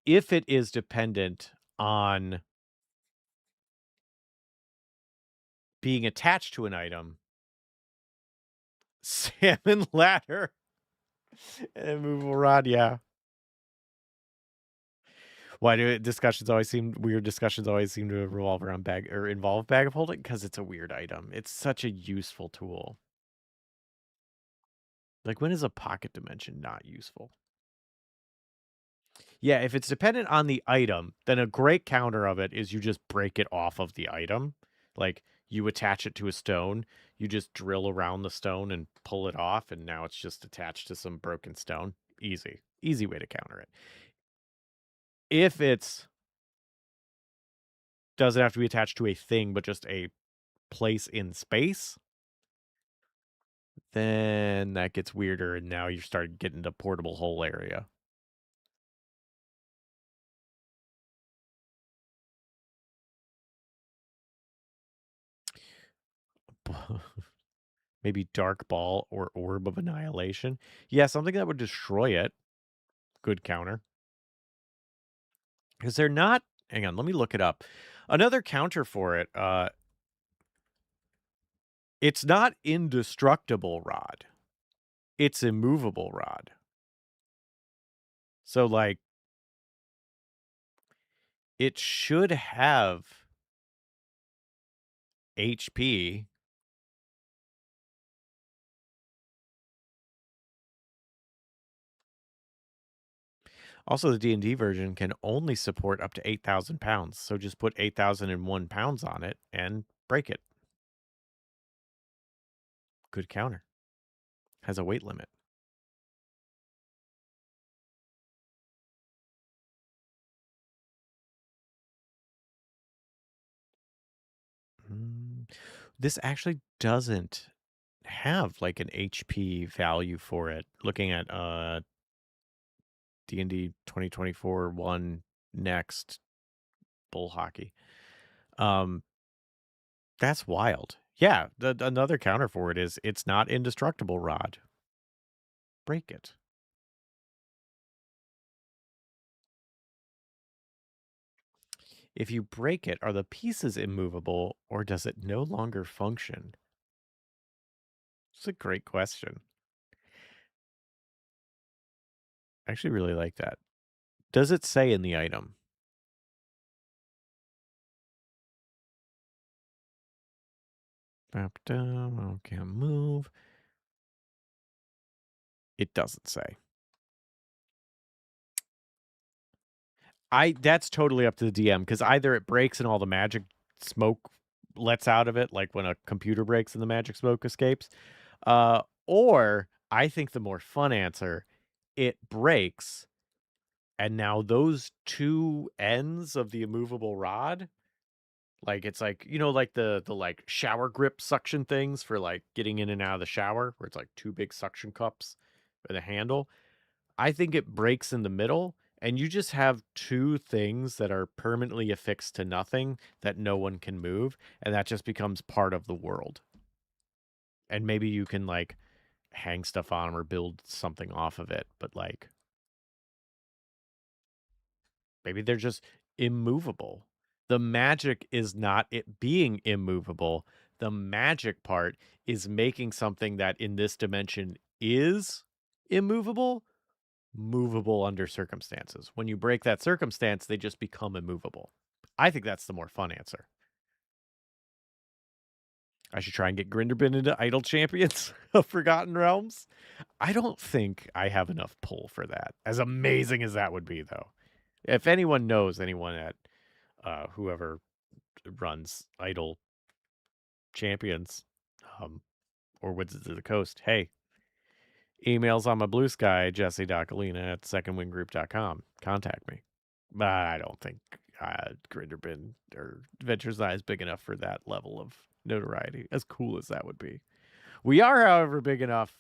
If it is dependent on being attached to an item, salmon ladder and immovable rod, yeah. Why do weird discussions always seem to revolve around involve bag of holding? Because it's a weird item. It's such a useful tool. Like, when is a pocket dimension not useful? Yeah, if it's dependent on the item, then a great counter of it is you just break it off of the item. Like, you attach it to a stone, you just drill around the stone and pull it off, and now it's just attached to some broken stone. Easy. Easy way to counter it. If it's doesn't have to be attached to a thing, but just a place in space, then that gets weirder, and now you start getting to portable hole area. Maybe Dark Ball or Orb of Annihilation. Yeah, something that would destroy it. Good counter. Because they're not... Hang on, let me look it up. Another counter for it, it's not indestructible rod. It's immovable rod. So, like, it should have HP. Also, the D&D version can only support up to 8,000 pounds. So just put 8,001 pounds on it and break it. Good counter. Has a weight limit. This actually doesn't have like an HP value for it. Looking at D&D 2024 1 next bull hockey. That's wild. Yeah, another counter for it is it's not indestructible rod. Break it. If you break it, are the pieces immovable or does it no longer function? It's a great question. I actually really like that. Does it say in the item? Up, down, can't move. It doesn't say. That's totally up to the DM because either it breaks and all the magic smoke lets out of it, like when a computer breaks and the magic smoke escapes. Or I think the more fun answer, it breaks, and now those two ends of the immovable rod, like it's like, like the like shower grip suction things for like getting in and out of the shower, where it's like two big suction cups with a handle. I think it breaks in the middle, and you just have two things that are permanently affixed to nothing that no one can move, and that just becomes part of the world. And maybe you can like hang stuff on them or build something off of it, but like maybe they're just immovable. The magic is not it being immovable. The magic part is making something that in this dimension is immovable movable under circumstances. When you break that circumstance, they just become immovable. I think that's the more fun answer. I should try and get Grinderbin into Idle Champions of Forgotten Realms. I don't think I have enough pull for that. As amazing as that would be, though. If anyone knows anyone at whoever runs Idle Champions or Wizards of the Coast, hey, emails on my blue sky, jesse.galena at secondwinggroup.com. Contact me. But I don't think Grinderbin or Adventures Not is big enough for that level of notoriety, as cool as that would be. We are, however, big enough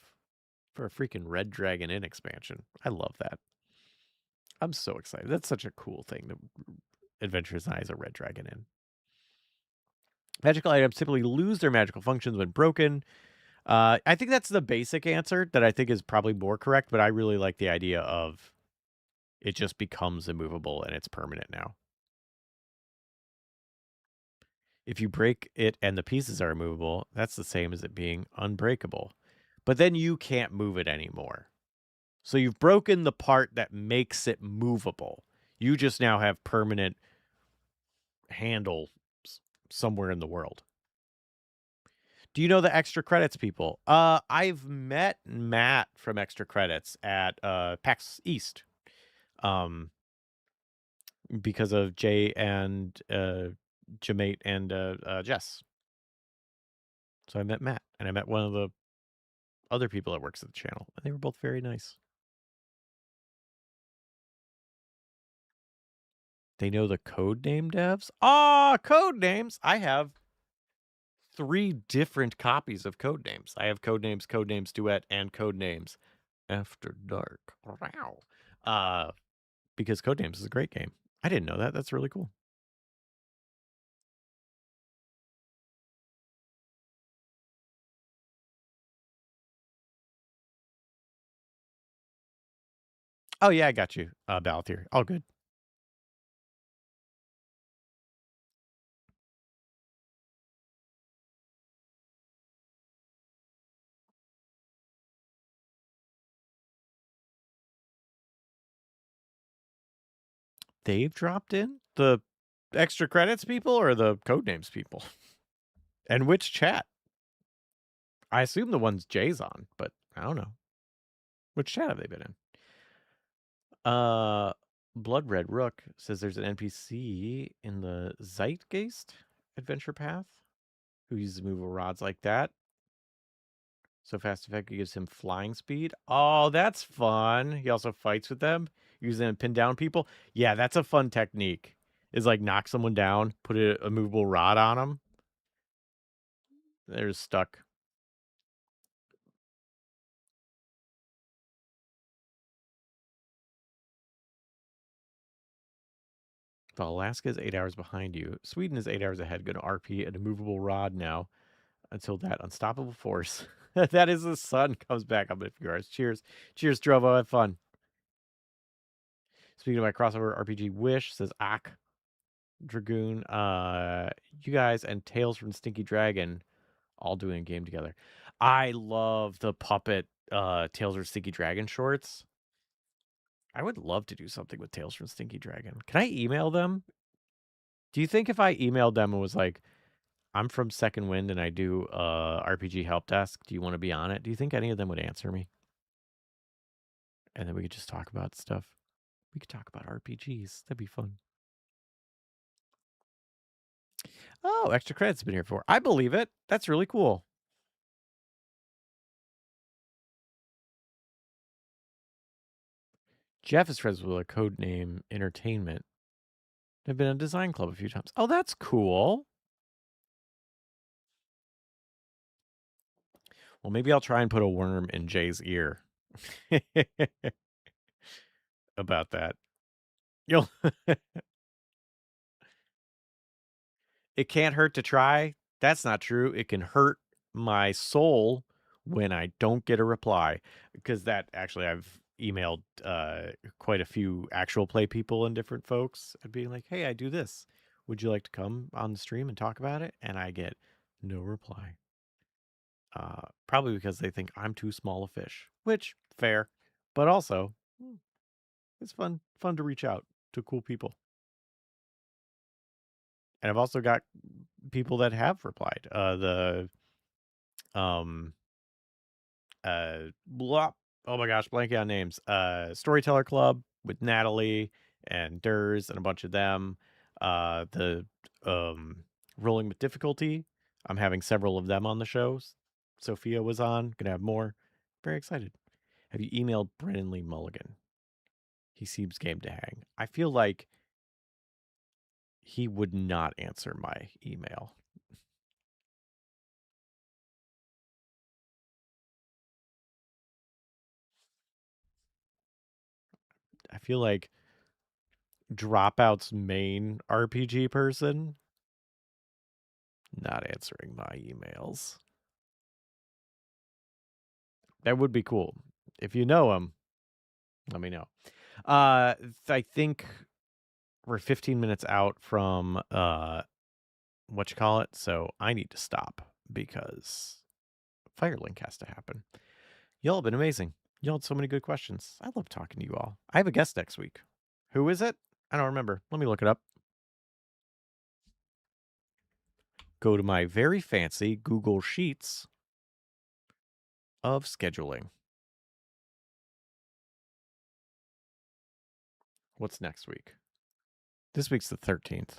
for a freaking Red Dragon Inn expansion. I love that. I'm so excited. That's such a cool thing. That Adventures Not is a Red Dragon Inn. Magical items typically lose their magical functions when broken. I think that's the basic answer that I think is probably more correct, but I really like the idea of it just becomes immovable and it's permanent now. If you break it and the pieces are immovable, that's the same as it being unbreakable. But then you can't move it anymore. So you've broken the part that makes it movable. You just now have permanent handle somewhere in the world. Do you know the Extra Credits people? I've met Matt from Extra Credits at PAX East. Because of Jay and Jamate and Jess. So I met Matt, and I met one of the other people that works at the channel, and they were both very nice. They know the code name devs? Code names! I have 3 different copies of code names. I have code names Duet, and code names After Dark. Wow. Because code names is a great game. I didn't know that. That's really cool. Oh yeah, I got you, Balthier. All good. They've dropped in? The Extra Credits people or the Codenames people? And which chat? I assume the ones Jay's on, but I don't know. Which chat have they been in? Blood Red Rook says there's an NPC in the Zeitgeist adventure path who uses movable rods like that. So fast effect gives him flying speed. Oh, that's fun. He also fights with them, using them to pin down people. Yeah, that's a fun technique. Is like knock someone down, put a movable rod on them. They're stuck. Well, Alaska is 8 hours behind you. Sweden is 8 hours ahead. Going to RP an immovable rod now until that unstoppable force that is the sun comes back up in a few hours. Cheers. Cheers, Drovo. Have fun. Speaking of my crossover RPG wish, says Ak Dragoon. You guys and Tales from the Stinky Dragon all doing a game together. I love the puppet Tales from Stinky Dragon shorts. I would love to do something with Tales from Stinky Dragon. Can I email them? Do you think if I emailed them and was like, I'm from Second Wind and I do RPG help desk. Do you want to be on it? Do you think any of them would answer me? And then we could just talk about stuff. We could talk about RPGs. That'd be fun. Oh, extra credits have been here for. I believe it. That's really cool. Jeff is friends with a code name Entertainment. They've been in a design club a few times. Oh, that's cool. Well, maybe I'll try and put a worm in Jay's ear about that. You'll It can't hurt to try. That's not true. It can hurt my soul when I don't get a reply, because that actually I've emailed quite a few actual play people and different folks and being like, "Hey, I do this. Would you like to come on the stream and talk about it?" And I get no reply. Probably because they think I'm too small a fish, which fair, but also it's fun to reach out to cool people. And I've also got people that have replied. Blah, oh my gosh, blanking on names. Storyteller Club with Natalie and Durs and a bunch of them. The Rolling with Difficulty. I'm having several of them on the shows. Sophia was on. Gonna have more. Very excited. Have you emailed Brennan Lee Mulligan? He seems game to hang. I feel like he would not answer my email. I feel like Dropout's main RPG person not answering my emails. That would be cool. If you know him, let me know. I think we're 15 minutes out from what you call it, so I need to stop because Firelink has to happen. Y'all have been amazing. Y'all had so many good questions. I love talking to you all. I have a guest next week. Who is it? I don't remember. Let me look it up. Go to my very fancy Google Sheets of scheduling. What's next week? This week's the 13th.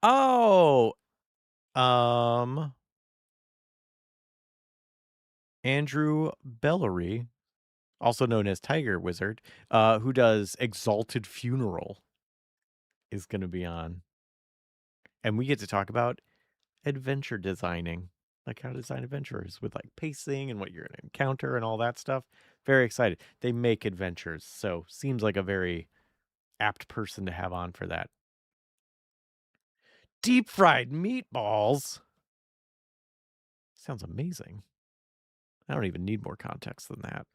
Oh, Andrew Bellery, also known as Tiger Wizard, who does Exalted Funeral, is going to be on. And we get to talk about adventure designing, like how to design adventures with like pacing and what you're going to encounter and all that stuff. Very excited. They make adventures, so seems like a very apt person to have on for that. Deep fried meatballs. Sounds amazing. I don't even need more context than that.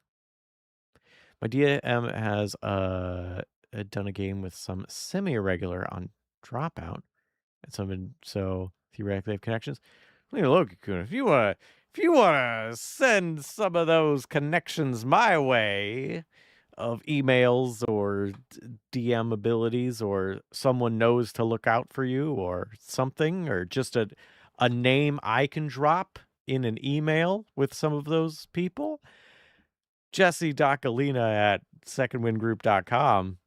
My DM has done a game with some semi-irregular on Dropout, and so theoretically have connections. Look, if you wanna send some of those connections my way of emails or DM abilities, or someone knows to look out for you or something, or just a name I can drop in an email with some of those people, Jesse.Galena at secondwindgroup.com.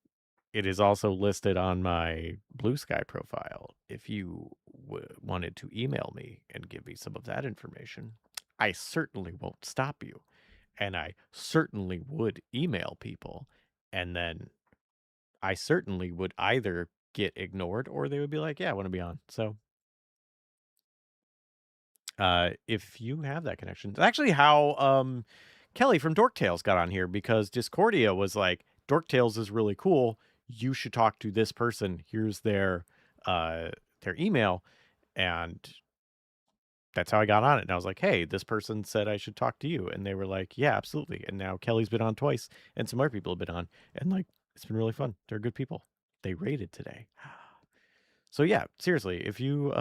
It is also listed on my Blue Sky profile. If you wanted to email me and give me some of that information, I certainly won't stop you. And I certainly would email people. And then I certainly would either get ignored or they would be like, yeah, I want to be on. So if you have that connection, it's actually how Kelly from Dork Tales got on here, because Discordia was like, Dork Tales is really cool. You should talk to this person. Here's their email. And that's how I got on it. And I was like, hey, this person said I should talk to you. And they were like, yeah, absolutely. And now Kelly's been on twice and some other people have been on. And like, it's been really fun. They're good people. They rated today. So yeah, seriously, if you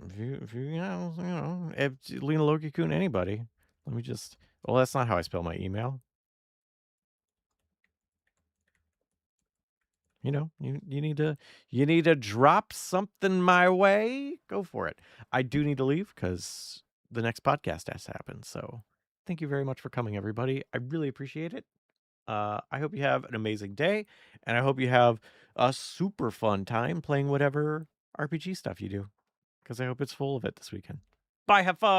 if Lena Loki Kun, anybody, let me just, well, that's not how I spell my email. You need to drop something my way. Go for it. I do need to leave because the next podcast has to happen. So thank you very much for coming, everybody. I really appreciate it. I hope you have an amazing day, and I hope you have a super fun time playing whatever RPG stuff you do, because I hope it's full of it this weekend. Bye, have fun.